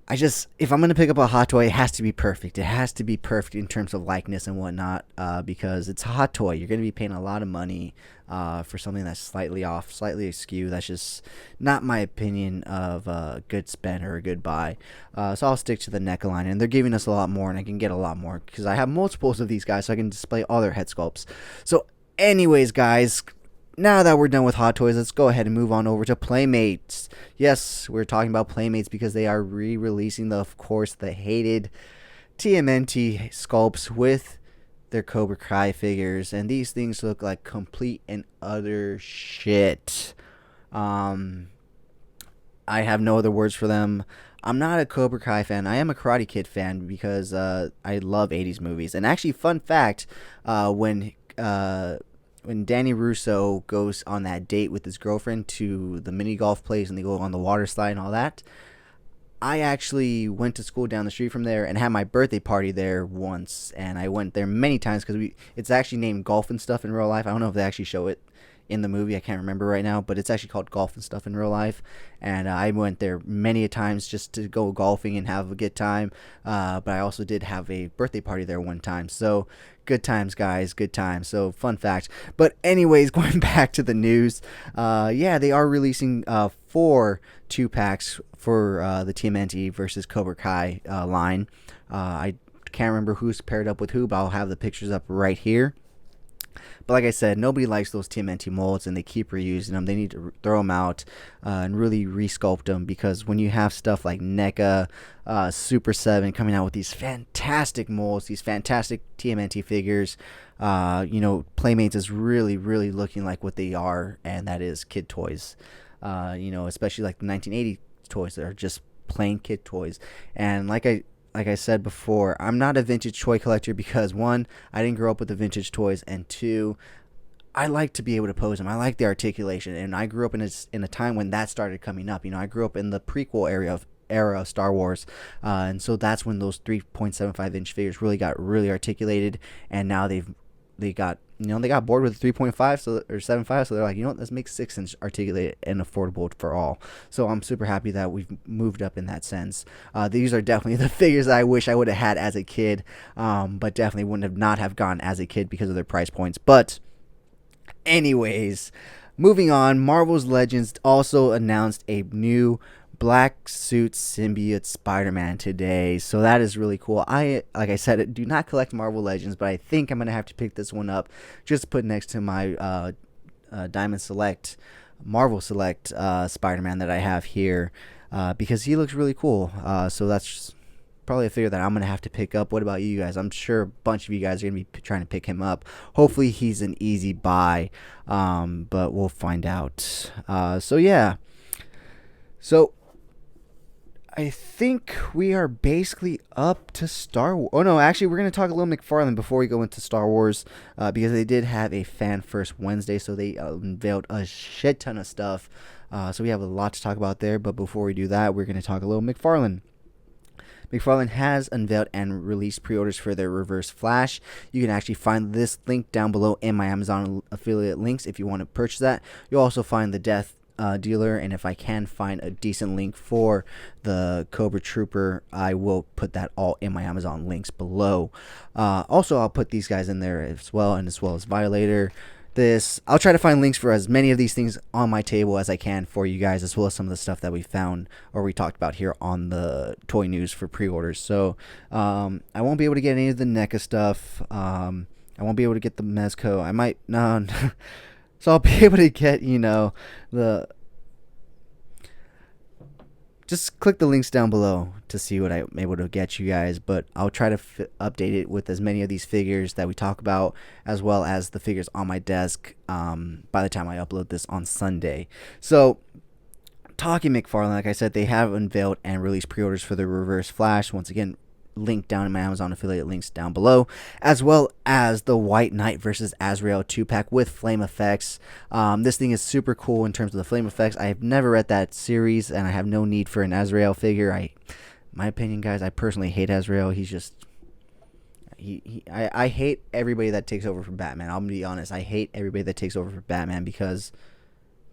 if I'm going to pick up a Hot Toy, it has to be perfect. It has to be perfect in terms of likeness and whatnot, because it's a Hot Toy. You're going to be paying a lot of money for something that's slightly off, slightly askew. That's just not my opinion of a good spend or a good buy. So I'll stick to the NECA line, and they're giving us a lot more, and I can get a lot more because I have multiples of these guys, so I can display all their head sculpts. So anyways, guys, now that we're done with Hot Toys, let's go ahead and move on over to Playmates. Yes, we're talking about Playmates because they are re-releasing, of course, the hated TMNT sculpts with their Cobra Kai figures. And these things look like complete and utter shit. I have no other words for them. I'm not a Cobra Kai fan. I am a Karate Kid fan because I love 80s movies. And actually, fun fact, when Danny Russo goes on that date with his girlfriend to the mini golf place and they go on the water slide and all that, I actually went to school down the street from there and had my birthday party there once, and I went there many times because it's actually named Golf and Stuff in real life. I don't know if they actually show it in the movie. I can't remember right now, but it's actually called Golf and Stuff in real life. And I went there many a times just to go golfing and have a good time. But I also did have a birthday party there one time. So good times, guys, good times. So fun fact. But anyways, going back to the news, they are releasing 4 2-packs for the TMNT versus Cobra Kai line. I can't remember who's paired up with who, but I'll have the pictures up right here. But like I said, nobody likes those TMNT molds, and they keep reusing them. They need to throw them out and really resculpt them, because when you have stuff like NECA, Super 7 coming out with these fantastic molds, these fantastic TMNT figures, Playmates is really, really looking like what they are, and that is kid toys. Especially like the 1980 toys that are just plain kid toys. And like I said before, I'm not a vintage toy collector because, 1, I didn't grow up with the vintage toys, and 2, I like to be able to pose them. I like the articulation, and I grew up in a time when that started coming up. I grew up in the prequel era of Star Wars, and so that's when those 3.75 inch figures really got really articulated, and now they got bored with 3.5 or 7.5, so they're like, let's make 6-inch articulated and affordable for all. So I'm super happy that we've moved up in that sense. These are definitely the figures that I wish I would have had as a kid, but definitely wouldn't have gone as a kid because of their price points. But anyways, moving on, Marvel's Legends also announced a new black suit symbiote Spider-Man today, so that is really cool. Like I said, do not collect Marvel Legends, but I think I'm gonna have to pick this one up just to put next to my Diamond Select, Marvel Select Spider-Man that I have here, because he looks really cool. So that's probably a figure that I'm gonna have to pick up. What about you guys? I'm sure a bunch of you guys are gonna be trying to pick him up. Hopefully he's an easy buy, but we'll find out. So I think we are basically up to Star Wars. Oh no, actually we're going to talk a little Mcfarland before we go into Star Wars, because they did have a Fan First Wednesday, so they unveiled a shit ton of stuff. So we have a lot to talk about there, but before we do that, we're going to talk a little Mcfarland. McFarland has unveiled and released pre-orders for their Reverse Flash. You can actually find this link down below in my Amazon affiliate links if you want to purchase that. You'll also find the Death Dealer, and if I can find a decent link for the Cobra Trooper, I will put that all in my Amazon links below. Also, I'll put these guys in there as well, and as well as Violator. I'll try to find links for as many of these things on my table as I can for you guys, as well as some of the stuff that we found or we talked about here on the toy news for pre-orders. So I won't be able to get any of the NECA stuff. I won't be able to get the Mesco. I might no. So I'll be able to get, just click the links down below to see what I'm able to get you guys. But I'll try to update it with as many of these figures that we talk about, as well as the figures on my desk by the time I upload this on Sunday. So, talking McFarland, like I said, they have unveiled and released pre-orders for the Reverse Flash. Once again, link down in my Amazon affiliate links down below, as well as the White Knight versus Azrael 2-pack with flame effects. This thing is super cool in terms of the flame effects. I have never read that series, and I have no need for an Azrael figure. My opinion, guys, I personally hate Azrael. He's just I hate everybody that takes over for Batman. I'm gonna be honest. I hate everybody that takes over for Batman because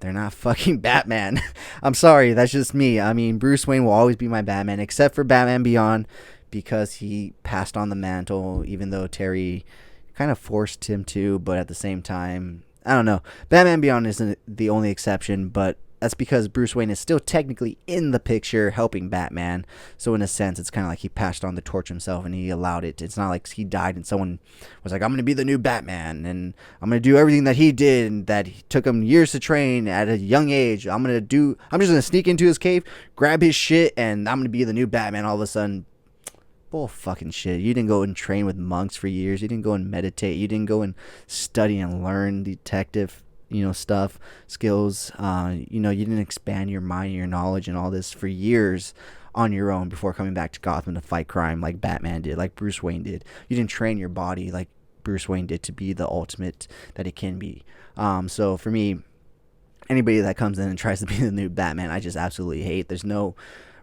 they're not fucking Batman. I'm sorry, that's just me. I mean, Bruce Wayne will always be my Batman, except for Batman Beyond, because he passed on the mantle, even though Terry kind of forced him to, but at the same time, I don't know. Batman Beyond isn't the only exception, but that's because Bruce Wayne is still technically in the picture helping Batman. So in a sense, it's kind of like he passed on the torch himself and he allowed it. It's not like he died and someone was like, I'm going to be the new Batman and I'm going to do everything that he did and that took him years to train at a young age. I'm just going to sneak into his cave, grab his shit, and I'm going to be the new Batman all of a sudden. Bull fucking shit. You didn't go and train with monks for years. You didn't go and meditate. You didn't go and study and learn detective, stuff, skills. You didn't expand your mind, your knowledge, and all this for years on your own before coming back to Gotham to fight crime like Batman did, like Bruce Wayne did. You didn't train your body like Bruce Wayne did to be the ultimate that it can be. So for me, anybody that comes in and tries to be the new Batman, I just absolutely hate. There's no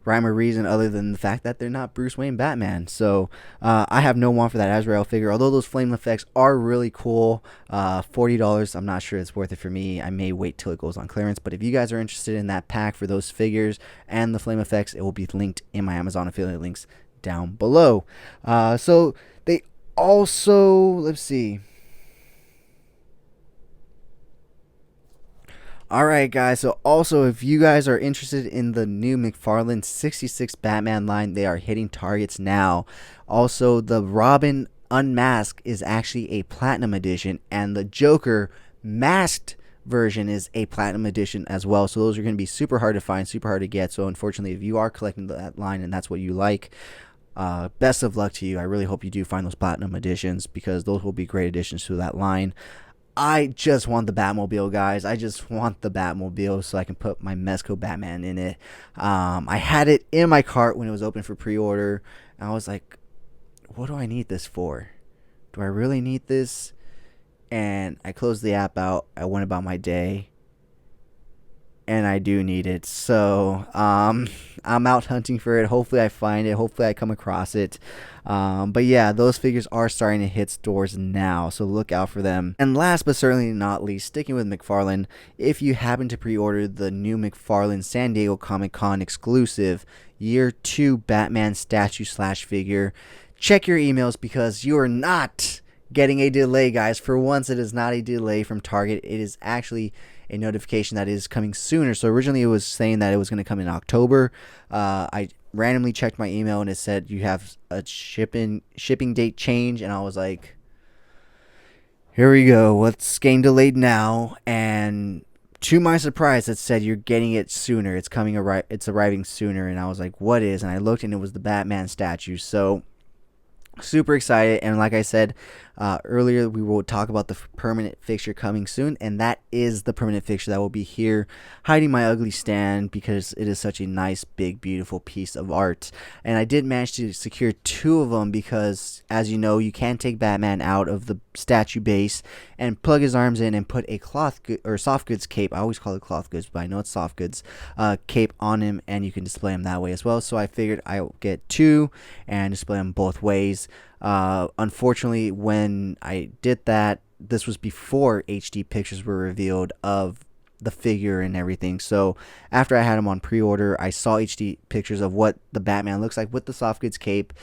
rhyme or reason other than the fact that they're not Bruce Wayne Batman. So I have no want for that Azrael figure, although those flame effects are really cool. $40, I'm not sure it's worth it for me. I may wait till it goes on clearance, but if you guys are interested in that pack for those figures and the flame effects, it will be linked in my Amazon affiliate links down below. So they also, let's see. Alright guys, so also if you guys are interested in the new McFarland 66 Batman line, they are hitting targets now. Also, the Robin Unmasked is actually a Platinum Edition, and the Joker Masked version is a Platinum Edition as well. So those are going to be super hard to find, super hard to get. So unfortunately, if you are collecting that line and that's what you like, best of luck to you. I really hope you do find those Platinum Editions, because those will be great additions to that line. I just want the Batmobile, guys. I just want the Batmobile so I can put my Mesco Batman in it. I had it in my cart when it was open for pre-order, and I was like, what do I need this for? Do I really need this? And I closed the app out. I went about my day, and I do need it. So I'm out hunting for it. Hopefully I find it. Hopefully I come across it. But yeah, those figures are starting to hit stores now, so look out for them. And last but certainly not least, sticking with McFarland, if you happen to pre-order the new McFarland San Diego Comic-Con exclusive Year 2 Batman statue / figure, check your emails, because you are not getting a delay, guys. For once, it is not a delay from Target. It is actually a notification that is coming sooner. So originally it was saying that it was going to come in October. I randomly checked my email and it said you have a shipping date change, and I was like, here we go, what's getting delayed now? And to my surprise, it said you're getting it sooner. It's arriving sooner. And I was like, what is? And I looked, and it was the Batman statue. So super excited. And like I said, Earlier, we will talk about the permanent fixture coming soon, and that is the permanent fixture that will be here, hiding my ugly stand because it is such a nice, big, beautiful piece of art. And I did manage to secure 2 of them because, as you know, you can take Batman out of the statue base and plug his arms in and put a soft goods cape. I always call it cloth goods, but I know it's soft goods cape on him, and you can display him that way as well. So I figured I'll get 2 and display them both ways. Unfortunately, when I did that, this was before HD pictures were revealed of the figure and everything. So after I had them on pre-order, I saw HD pictures of what the Batman looks like with the soft goods cape,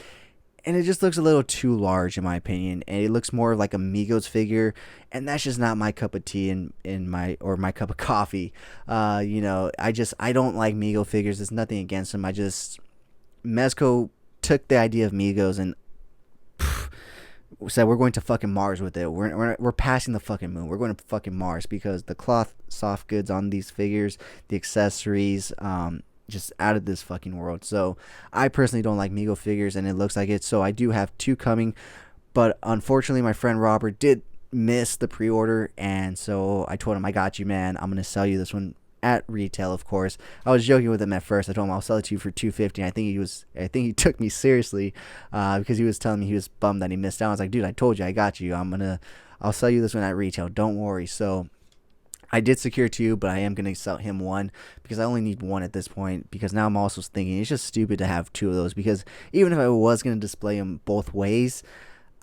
and it just looks a little too large in my opinion, and it looks more like a Migos figure, and that's just not my cup of tea in my cup of coffee. I don't like Migo figures. There's nothing against them. Mesco took the idea of Migos and said we're going to fucking Mars with it. We're passing the fucking moon. We're going to fucking Mars because the cloth soft goods on these figures, the accessories, just out of this fucking world. So I personally don't like Migo figures, and it looks like it. So I do have 2 coming, but unfortunately my friend Robert did miss the pre-order, and so I told him, I got you, man. I'm gonna sell you this one at retail, of course. I was joking with him at first. I told him I'll sell it to you for $250. I think he took me seriously because he was telling me he was bummed that he missed out. I was like, dude, I told you, I got you. I'll sell you this one at retail. Don't worry. So I did secure 2, but I am gonna sell him 1 because I only need 1 at this point. Because now I'm also thinking it's just stupid to have 2 of those, because even if I was gonna display them both ways,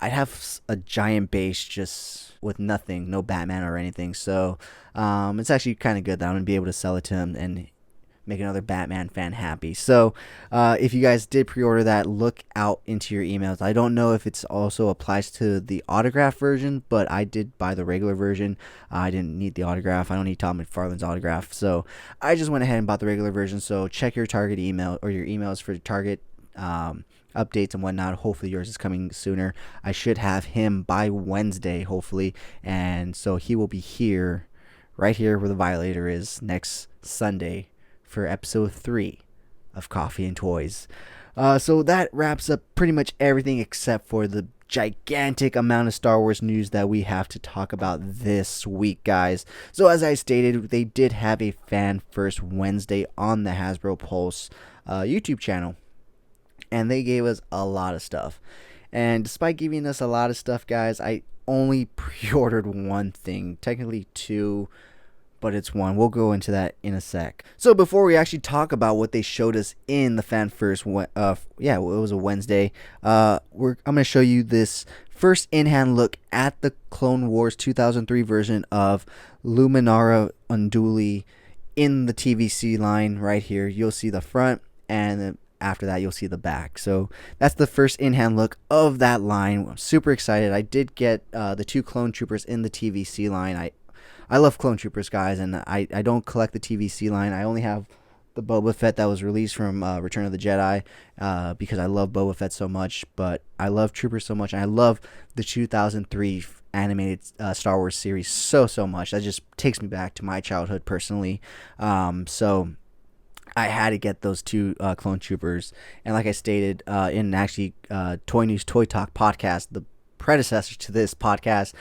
I'd have a giant base just with nothing, no Batman or anything. So it's actually kind of good that I'm going to be able to sell it to him and make another Batman fan happy. So if you guys did pre-order that, look out into your emails. I don't know if it also applies to the autograph version, but I did buy the regular version. I didn't need the autograph. I don't need Tom McFarland's autograph. So I just went ahead and bought the regular version. So check your Target email or your emails for Target updates and whatnot. Hopefully yours is coming sooner. I should have him by Wednesday, hopefully, and so he will be here, right here where the Violator is, next Sunday for episode 3 of Coffee and Toys. So that wraps up pretty much everything except for the gigantic amount of Star Wars news that we have to talk about this week, guys. So as I stated, they did have a Fan First Wednesday on the Hasbro Pulse YouTube channel, and they gave us a lot of stuff. And despite giving us a lot of stuff, guys, I only pre-ordered 1 thing. Technically 2, but it's 1. We'll go into that in a sec. So before we actually talk about what they showed us in the Fan First, it was a Wednesday. I'm going to show you this first in-hand look at the Clone Wars 2003 version of Luminara Unduli in the TVC line right here. You'll see the front, and after that you'll see the back. So that's the first in-hand look of that line. I'm super excited. I did get the 2 clone troopers in the TVC line. I love clone troopers, guys, and I don't collect the TVC line. I only have the Boba Fett that was released from Return of the Jedi because I love Boba Fett so much, but I love troopers so much, and I love the 2003 animated Star Wars series so much. That just takes me back to my childhood personally. So I had to get those 2 clone troopers, and like I stated in actually Toy News Toy Talk podcast, the predecessor to this podcast,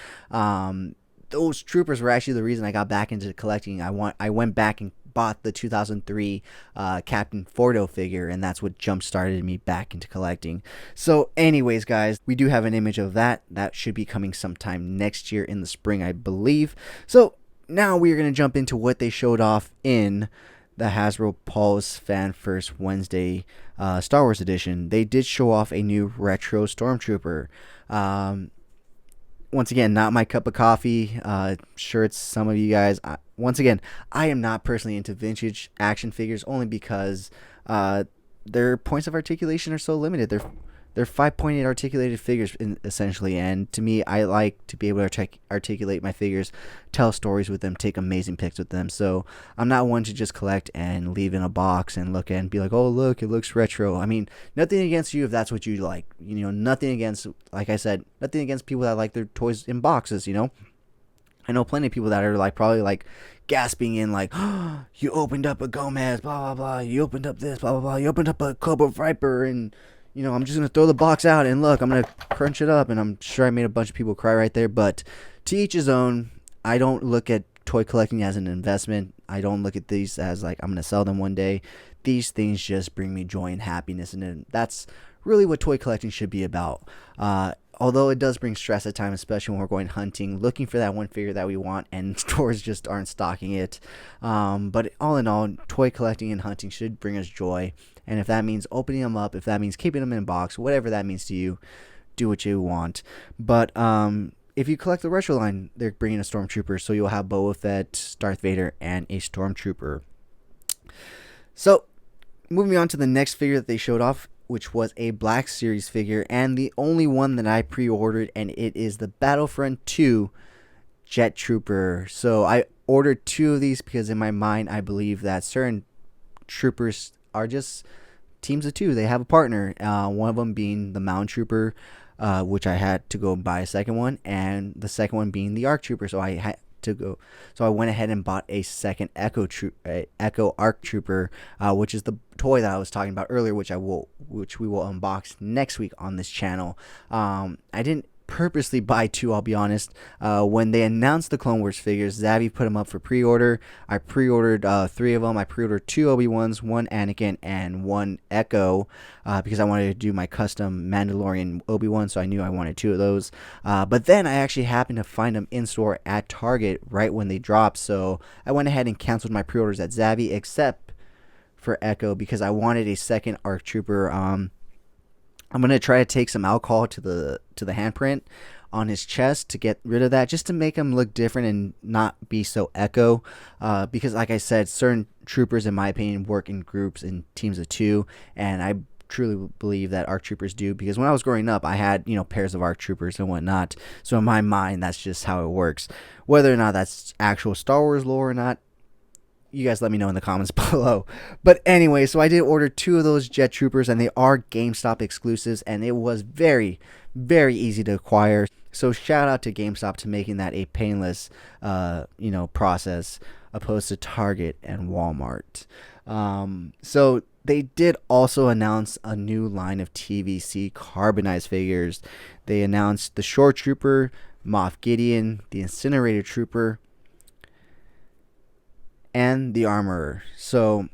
those troopers were actually the reason I got back into collecting. I went back and bought the 2003 Captain Fordo figure, and that's what jump started me back into collecting. So anyways, guys, we do have an image of that should be coming sometime next year in the spring, I believe. So now we're going to jump into what they showed off in the Hasbro Pulse Fan First Wednesday Star Wars edition. They did show off a new retro Stormtrooper. Once again, not my cup of coffee. Sure, it's some of you guys. Once again, I am not personally into vintage action figures, only because their points of articulation are so limited. They're 5-pointed articulated figures essentially, and to me, I like to be able to articulate my figures, tell stories with them, take amazing pics with them. So I'm not one to just collect and leave in a box and look at and be like, oh look, it looks retro. I mean, nothing against you if that's what you like. Nothing against, like I said, nothing against people that like their toys in boxes. I know plenty of people that are probably gasping in oh, you opened up a Gomez, blah blah blah. You opened up this, blah blah blah. You opened up a Cobra Viper, and I'm just going to throw the box out and look, I'm going to crunch it up. And I'm sure I made a bunch of people cry right there. But to each his own. I don't look at toy collecting as an investment. I don't look at these as like I'm going to sell them one day. These things just bring me joy and happiness. And that's really what toy collecting should be about. Although it does bring stress at times, especially when we're going hunting, looking for that one figure that we want, and stores just aren't stocking it. But all in all, toy collecting and hunting should bring us joy. And if that means opening them up, if that means keeping them in a box, whatever that means to you, do what you want. But if you collect the retro line, they're bringing a Stormtrooper, so you'll have Boba Fett, Darth Vader, and a Stormtrooper. So, moving on to the next figure that they showed off, which was a Black Series figure, and the only one that I pre-ordered, and it is the Battlefront 2 Jet Trooper. So I ordered 2 of these because in my mind I believe that certain troopers are just teams of 2. They have a partner, one of them being the Mountain Trooper, which I had to go buy a second one, and the second one being the ARC Trooper. So I went ahead and bought a second Echo ARC Trooper, which is the toy that I was talking about earlier, which we will unbox next week on this channel. I didn't purposely buy 2, I'll be honest. When they announced the Clone Wars figures, Zavi put them up for pre-order. I pre-ordered 3 of them. I pre-ordered 2 Obi-Wans, 1 Anakin, and 1 Echo, because I wanted to do my custom Mandalorian Obi-Wan, so I knew I wanted 2 of those. But then I actually happened to find them in store at Target right when they dropped, so I went ahead and canceled my pre-orders at Zavi, except for Echo, because I wanted a second ARC Trooper. I'm going to try to take some alcohol to the handprint on his chest to get rid of that, just to make him look different and not be so Echo. Because like I said, certain troopers, in my opinion, work in groups and teams of 2, and I truly believe that ARC Troopers do, because when I was growing up, I had, pairs of ARC Troopers and whatnot. So in my mind, that's just how it works. Whether or not that's actual Star Wars lore or not, you guys let me know in the comments below. But anyway, so I did order 2 of those Jet Troopers, and they are GameStop exclusives, and it was very, very easy to acquire. So shout out to GameStop to making that a painless, process, opposed to Target and Walmart. So they did also announce a new line of TVC Carbonized figures. They announced the Shore Trooper, Moff Gideon, the Incinerator Trooper, and the Armorer. So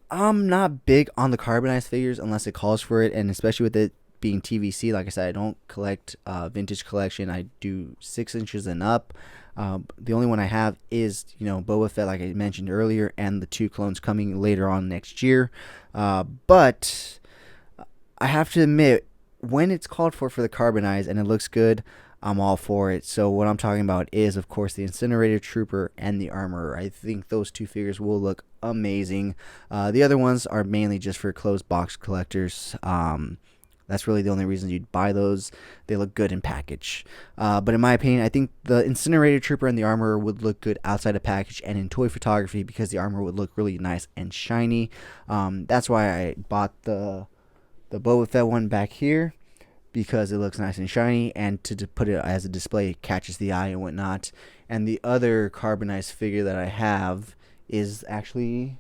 I'm not big on the carbonized figures unless it calls for it, and especially with it being TVC. Like I said, I don't collect vintage collection. I do 6 inches and up. The only one I have is Boba Fett, like I mentioned earlier, and the 2 clones coming later on next year. But I have to admit, when it's called for the carbonized and it looks good, I'm all for it. So what I'm talking about is, of course, the Incinerator Trooper and the Armorer. I think those 2 figures will look amazing. The other ones are mainly just for closed box collectors. That's really the only reason you'd buy those. They look good in package. But in my opinion, I think the Incinerator Trooper and the Armorer would look good outside of package and in toy photography, because the Armorer would look really nice and shiny. That's why I bought the Boba Fett one back here, because it looks nice and shiny, and to put it as a display, it catches the eye and whatnot. And the other carbonized figure that I have is actually,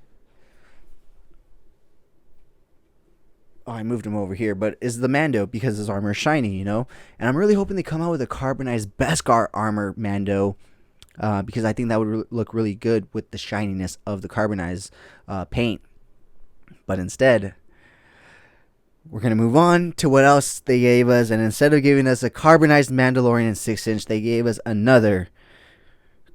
I moved him over here, but is the Mando, because his armor is shiny, and I'm really hoping they come out with a carbonized Beskar armor Mando, because I think that would look really good with the shininess of the carbonized paint. But instead, we're going to move on to what else they gave us. And instead of giving us a carbonized Mandalorian in 6-inch, they gave us another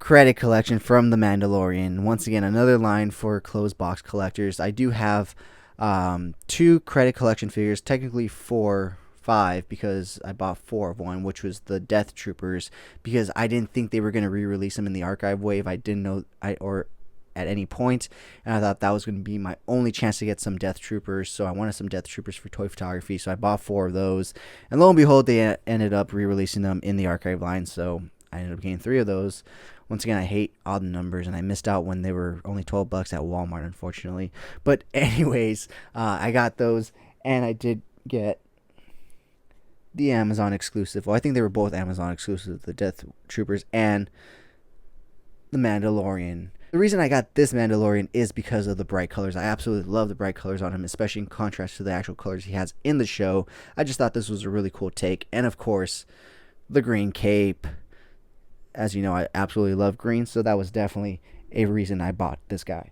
credit collection from the Mandalorian. Once again, another line for closed box collectors. I do have 2 credit collection figures, technically 5, because I bought 4 of one, which was the Death Troopers, because I didn't think they were going to re-release them in the archive wave. I didn't know, or at any point, and I thought that was going to be my only chance to get some Death Troopers, so I wanted some Death Troopers for toy photography, so I bought 4 of those, and lo and behold, they ended up re-releasing them in the archive line, so I ended up getting 3 of those. Once again, I hate odd numbers, and I missed out when they were only $12 at Walmart, unfortunately. But anyways, I got those, and I did get the Amazon exclusive. Well, I think they were both Amazon exclusive, the Death Troopers and the Mandalorian. The reason I got this Mandalorian is because of the bright colors. I absolutely love the bright colors on him, especially in contrast to the actual colors he has in the show. I just thought this was a really cool take. And of course, the green cape. As you know, I absolutely love green, so that was definitely a reason I bought this guy.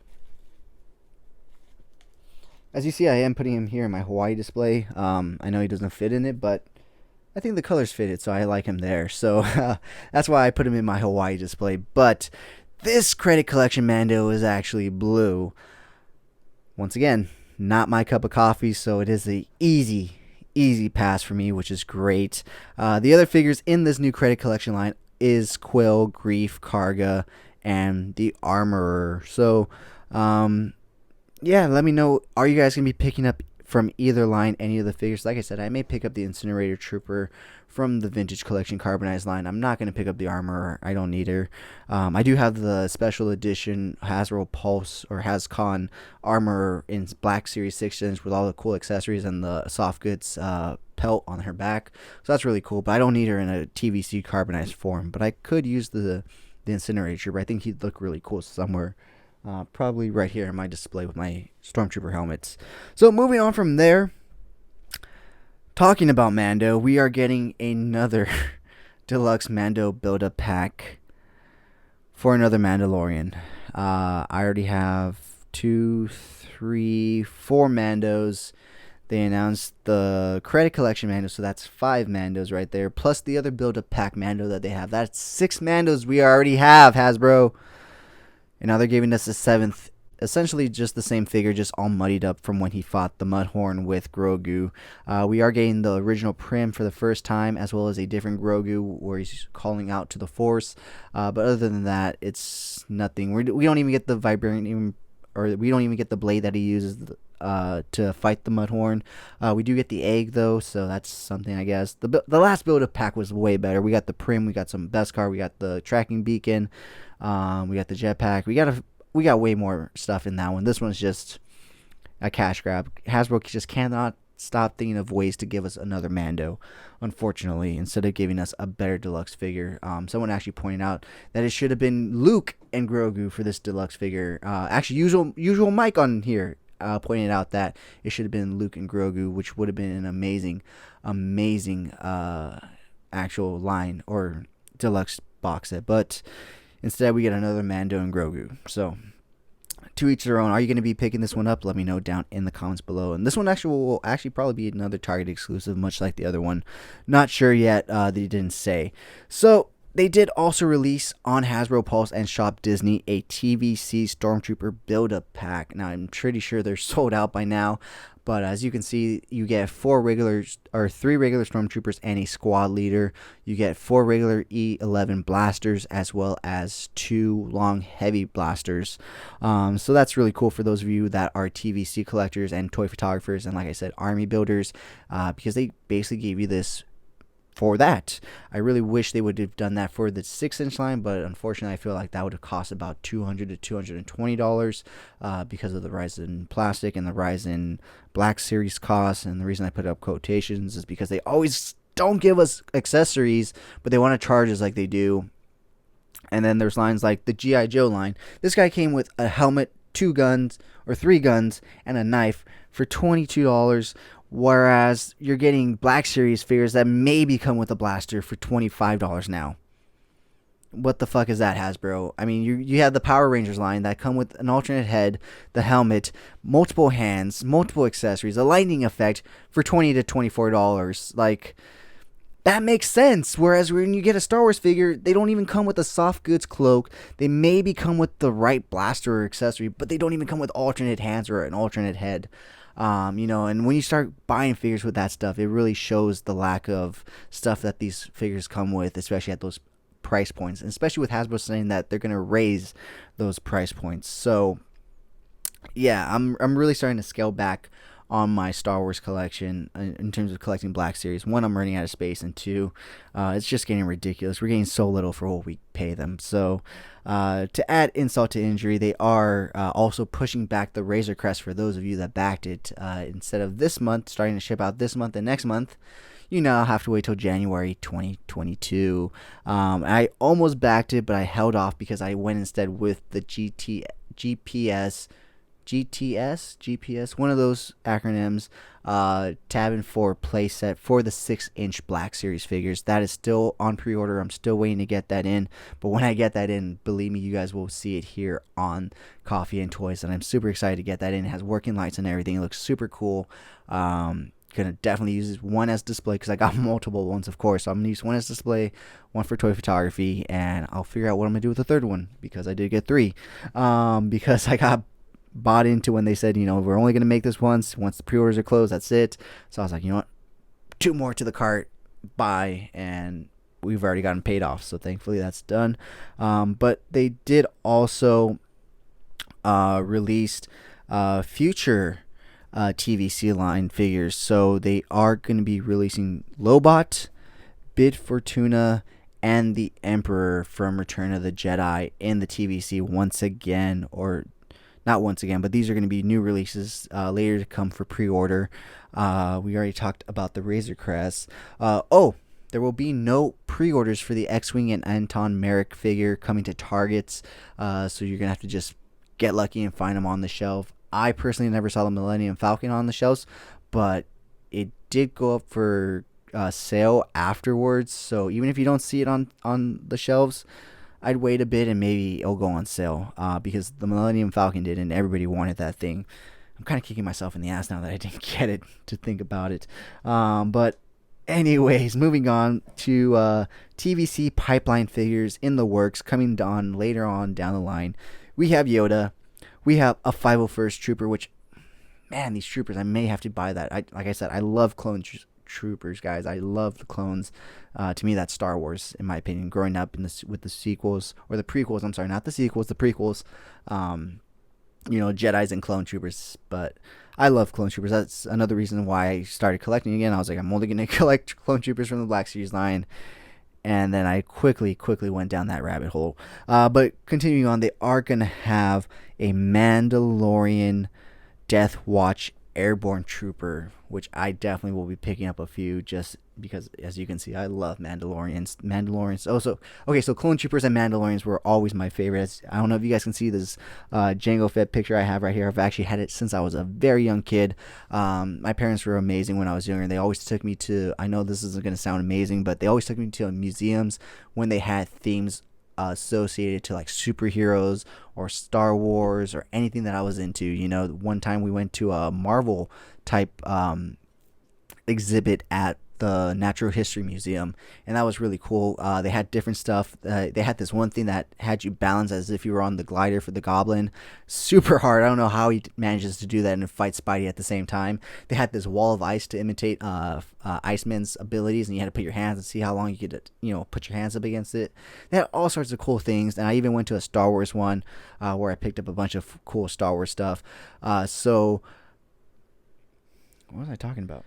As you see, I am putting him here in my Hawaii display. I know he doesn't fit in it, but I think the colors fit it, so I like him there. So that's why I put him in my Hawaii display. But this credit collection Mando is actually blue. Once again, not my cup of coffee, so it is a easy pass for me, which is great. The other figures in this new credit collection line is Quill, Grief, Karga, and the Armorer. So, yeah, let me know. Are you guys going to be picking up from either line any of the figures? Like I said, I may pick up the Incinerator Trooper from the Vintage Collection Carbonized line. I'm not going to pick up the Armorer. I don't need her. I do have the special edition Azrael Pulse or HazCon Armorer in Black Series 6-inch with all the cool accessories and the soft goods pelt on her back. So that's really cool, but I don't need her in a TVC carbonized form. But I could use the Incinerator, but I think he'd look really cool somewhere. Probably right here in my display with my Stormtrooper helmets. So moving on from there, talking about Mando, we are getting another deluxe Mando build-up pack for another Mandalorian. I already have 2, 3, 4 Mandos. They announced the credit collection Mando, so that's 5 Mandos right there, plus the other build-up pack Mando that they have. That's 6 Mandos we already have, Hasbro. And now they're giving us a 7th, essentially just the same figure, just all muddied up from when he fought the Mudhorn with Grogu. We are getting the original Prim for the first time, as well as a different Grogu where he's calling out to the Force. But other than that, it's nothing. We don't even get the vibranium, or we don't even get the blade that he uses to fight the Mudhorn. We do get the egg though, so that's something, I guess. The last build-up pack was way better. We got the Prim, we got some Beskar, we got the tracking beacon. We got the jetpack. We got way more stuff in that one. This one's just a cash grab. Hasbro just cannot stop thinking of ways to give us another Mando, unfortunately, instead of giving us a better deluxe figure. Someone actually pointed out that it should have been Luke and Grogu for this deluxe figure. Actually, usual Mike on here pointed out that it should have been Luke and Grogu, which would have been an amazing actual line or deluxe box set. But instead, we get another Mando and Grogu. So, to each their own. Are you going to be picking this one up? Let me know down in the comments below. And this one will probably be another Target exclusive, much like the other one. Not sure yet. They didn't say. So, they did also release on Hasbro Pulse and Shop Disney a TVC Stormtrooper build-up pack. Now, I'm pretty sure they're sold out by now. But as you can see, you get 3 regular Stormtroopers and a squad leader. You get 4 regular E11 blasters as well as 2 long heavy blasters. So that's really cool for those of you that are TVC collectors and toy photographers and, like I said, army builders, because they basically gave you this for that. I really wish they would have done that for the 6-inch line, but unfortunately I feel like that would have cost about $200 to $220 because of the rise in plastic and the rise in Black Series costs. And the reason I put up quotations is because they always don't give us accessories, but they want to charge us like they do. And then there's lines like the G.I. Joe line. This guy came with a helmet, 2 guns, or 3 guns, and a knife for $22. Whereas you're getting Black Series figures that maybe come with a blaster for $25 now. What the fuck is that, Hasbro? I mean, you have the Power Rangers line that come with an alternate head, the helmet, multiple hands, multiple accessories, a lightning effect for $20 to $24. Like, that makes sense. Whereas when you get a Star Wars figure, they don't even come with a soft goods cloak. They maybe come with the right blaster or accessory, but they don't even come with alternate hands or an alternate head. And when you start buying figures with that stuff, it really shows the lack of stuff that these figures come with, especially at those price points, and especially with Hasbro saying that they're going to raise those price points. So, yeah, I'm really starting to scale back on my Star Wars collection in terms of collecting Black Series. 1, I'm running out of space, and 2, it's just getting ridiculous. We're getting so little for what we pay them. So to add insult to injury, they are also pushing back the Razor Crest for those of you that backed it. Instead of this month, starting to ship out this month and next month, I'll have to wait till January 2022. I almost backed it, but I held off because I went instead with the GPS, one of those acronyms, tabbing for playset for the 6-inch Black Series figures. That is still on pre-order. I'm still waiting to get that in, but when I get that in, believe me, you guys will see it here on Coffee and Toys, and I'm super excited to get that in. It has working lights and everything. It looks super cool. Gonna definitely use one as display because I got multiple ones, of course. So I'm gonna use one as display, one for toy photography, and I'll figure out what I'm gonna do with the third one because I did get 3. Because I got bought into when they said, we're only gonna make this once the pre-orders are closed, that's it. So I was like, you know what, 2 more to the cart, buy, and we've already gotten paid off, so thankfully that's done. But they did also released future TVC line figures. So they are going to be releasing Lobot, Bid Fortuna, and the Emperor from Return of the Jedi in the TVC once again, or not once again, but these are going to be new releases later to come for pre-order. We already talked about the Razor Crest. There will be no pre-orders for the X-Wing and Anton Merrick figure coming to Targets, so you're going to have to just get lucky and find them on the shelf. I personally never saw the Millennium Falcon on the shelves, but it did go up for sale afterwards. So even if you don't see it on the shelves, I'd wait a bit and maybe it'll go on sale because the Millennium Falcon did, and everybody wanted that thing. I'm kind of kicking myself in the ass now that I didn't get it to think about it. But anyways, moving on to TVC pipeline figures in the works coming on later on down the line. We have Yoda. We have a 501st Trooper, which, man, these troopers, I may have to buy that. Like I said, I love clone troopers, guys. I love the clones. To me, that's Star Wars, in my opinion. Growing up with the sequels, or the prequels, I'm sorry, not the sequels, the prequels. Jedis and clone troopers. But I love clone troopers. That's another reason why I started collecting again. I was like, I'm only going to collect clone troopers from the Black Series line. And then I quickly went down that rabbit hole. But continuing on, they are going to have a Mandalorian Death Watch Airborne Trooper, which I definitely will be picking up a few just because, as you can see, I love Mandalorians. So clone troopers and Mandalorians were always my favorites. I don't know if you guys can see this Jango Fett picture I have right here. I've actually had it since I was a very young kid. My parents were amazing when I was younger. They always took me to, I know this isn't going to sound amazing, but they always took me to museums when they had themes associated to like superheroes or Star Wars or anything that I was into. One time we went to a Marvel type exhibit at the Natural History Museum, and that was really cool. They had different stuff. They had this one thing that had you balance as if you were on the glider for the Goblin. Super hard. I don't know how he manages to do that and fight Spidey at the same time. They had this wall of ice to imitate Iceman's abilities, and you had to put your hands and see how long you could, put your hands up against it. They had all sorts of cool things, and I even went to a Star Wars one where I picked up a bunch of cool Star Wars stuff. So what was I talking about?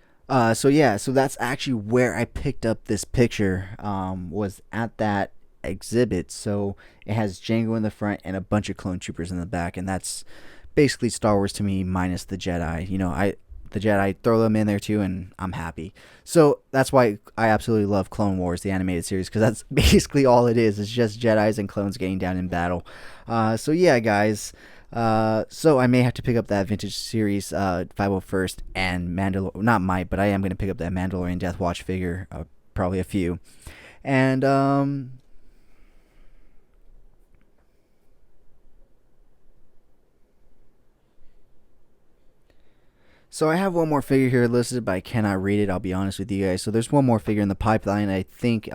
So that's actually where I picked up this picture, was at that exhibit. So it has Jango in the front and a bunch of clone troopers in the back, and that's basically Star Wars to me minus the Jedi. The Jedi, throw them in there too, and I'm happy. So that's why I absolutely love Clone Wars, the animated series, because that's basically all it is. It's just Jedis and clones getting down in battle. So yeah, guys. So I may have to pick up that vintage series 501st and but I am going to pick up that Mandalorian Death Watch figure, probably a few. And so I have one more figure here listed, but I cannot read it, I'll be honest with you guys. So there's one more figure in the pipeline. I think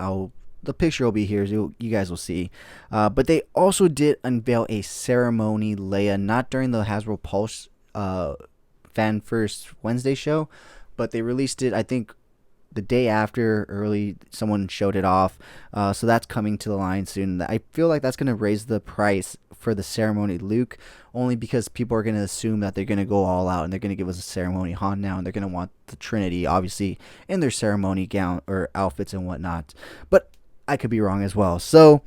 the picture will be here, so you guys will see. But they also did unveil a ceremony Leia, not during the Hasbro Pulse Fan First Wednesday show, but they released it, I think, the day after, early. Someone showed it off. So that's coming to the line soon. I feel like that's going to raise the price for the ceremony Luke, only because people are going to assume that they're going to go all out and they're going to give us a ceremony Han now, and they're going to want the Trinity, obviously, in their ceremony gown or outfits and whatnot. But I could be wrong as well. So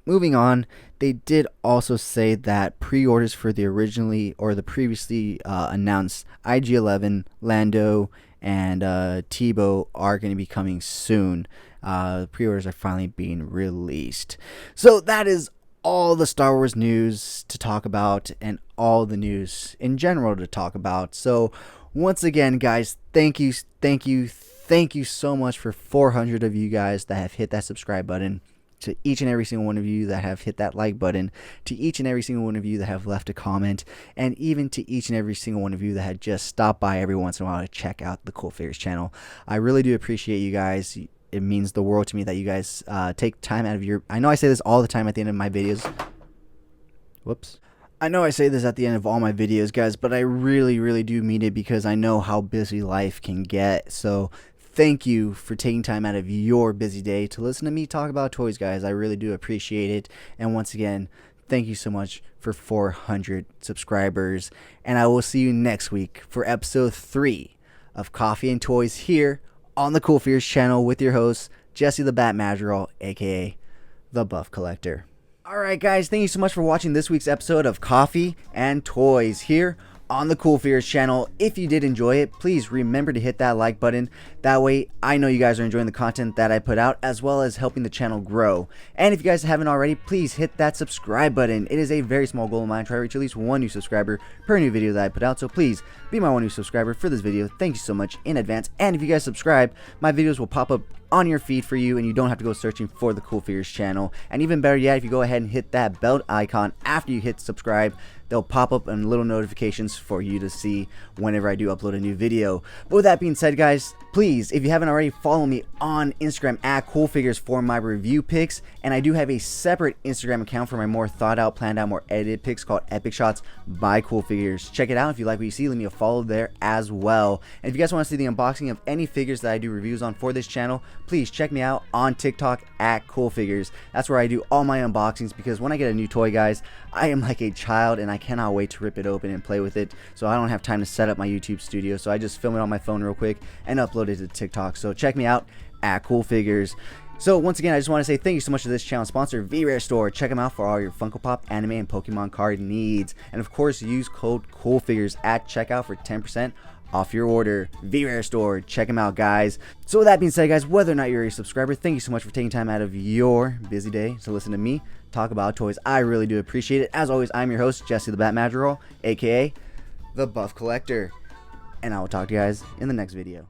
moving on, they did also say that pre-orders for the previously announced IG-11, Lando, and Tebow are going to be coming soon. Pre-orders are finally being released. So that is all the Star Wars news to talk about, and all the news in general to talk about. So once again, guys, thank you so much for 400 of you guys that have hit that subscribe button, to each and every single one of you that have hit that like button, to each and every single one of you that have left a comment, and even to each and every single one of you that had just stopped by every once in a while to check out the CoolFigurez channel. I really do appreciate you guys. It means the world to me that you guys take time out of your... I know I say this all the time at the end of my videos. Whoops. I know I say this at the end of all my videos, guys, but I really do mean it, because I know how busy life can get. So thank you for taking time out of your busy day to listen to me talk about toys, guys. I really do appreciate it. And once again, thank you so much for 400 subscribers. And I will see you next week for episode 3 of Coffee and Toys here on the CoolFigurez channel with your host, Jesse the Bat Madrigal, aka the Buff Collector. Alright guys, thank you so much for watching this week's episode of Coffee and Toys here on the CoolFigurez channel. If you did enjoy it, please remember to hit that like button. That way I know you guys are enjoying the content that I put out, as well as helping the channel grow. And if you guys haven't already, please hit that subscribe button. It is a very small goal of mine to try to reach at least 1 new subscriber per new video that I put out. So please be my 1 new subscriber for this video. Thank you so much in advance. And if you guys subscribe, my videos will pop up on your feed for you, and you don't have to go searching for the CoolFigurez channel. And even better yet, if you go ahead and hit that bell icon after you hit subscribe, they'll pop up in little notifications for you to see whenever I do upload a new video. But with that being said, guys, please, if you haven't already, follow me on Instagram at CoolFigurez for my review pics. And I do have a separate Instagram account for my more thought out, planned out, more edited pics called Epic Shots by CoolFigurez. Check it out. If you like what you see, leave me a follow there as well. And if you guys want to see the unboxing of any figures that I do reviews on for this channel, please check me out on TikTok at CoolFigurez. That's where I do all my unboxings, because when I get a new toy, guys, I am like a child and I cannot wait to rip it open and play with it. So I don't have time to set up my YouTube studio, so I just film it on my phone real quick and upload it to TikTok. So check me out at CoolFigurez. So once again, I just want to say thank you so much to this channel sponsor, V-Rare Store. Check them out for all your Funko Pop, anime, and Pokemon card needs. And of course, use code CoolFigurez at checkout for 10% off your order. V-Rare Store, check them out, guys. So with that being said, guys, whether or not you're a subscriber, thank you so much for taking time out of your busy day to listen to me talk about toys. I really do appreciate it. As always, I'm your host, Jesse the Bat Madrigal, aka the Buff Collector, and I will talk to you guys in the next video.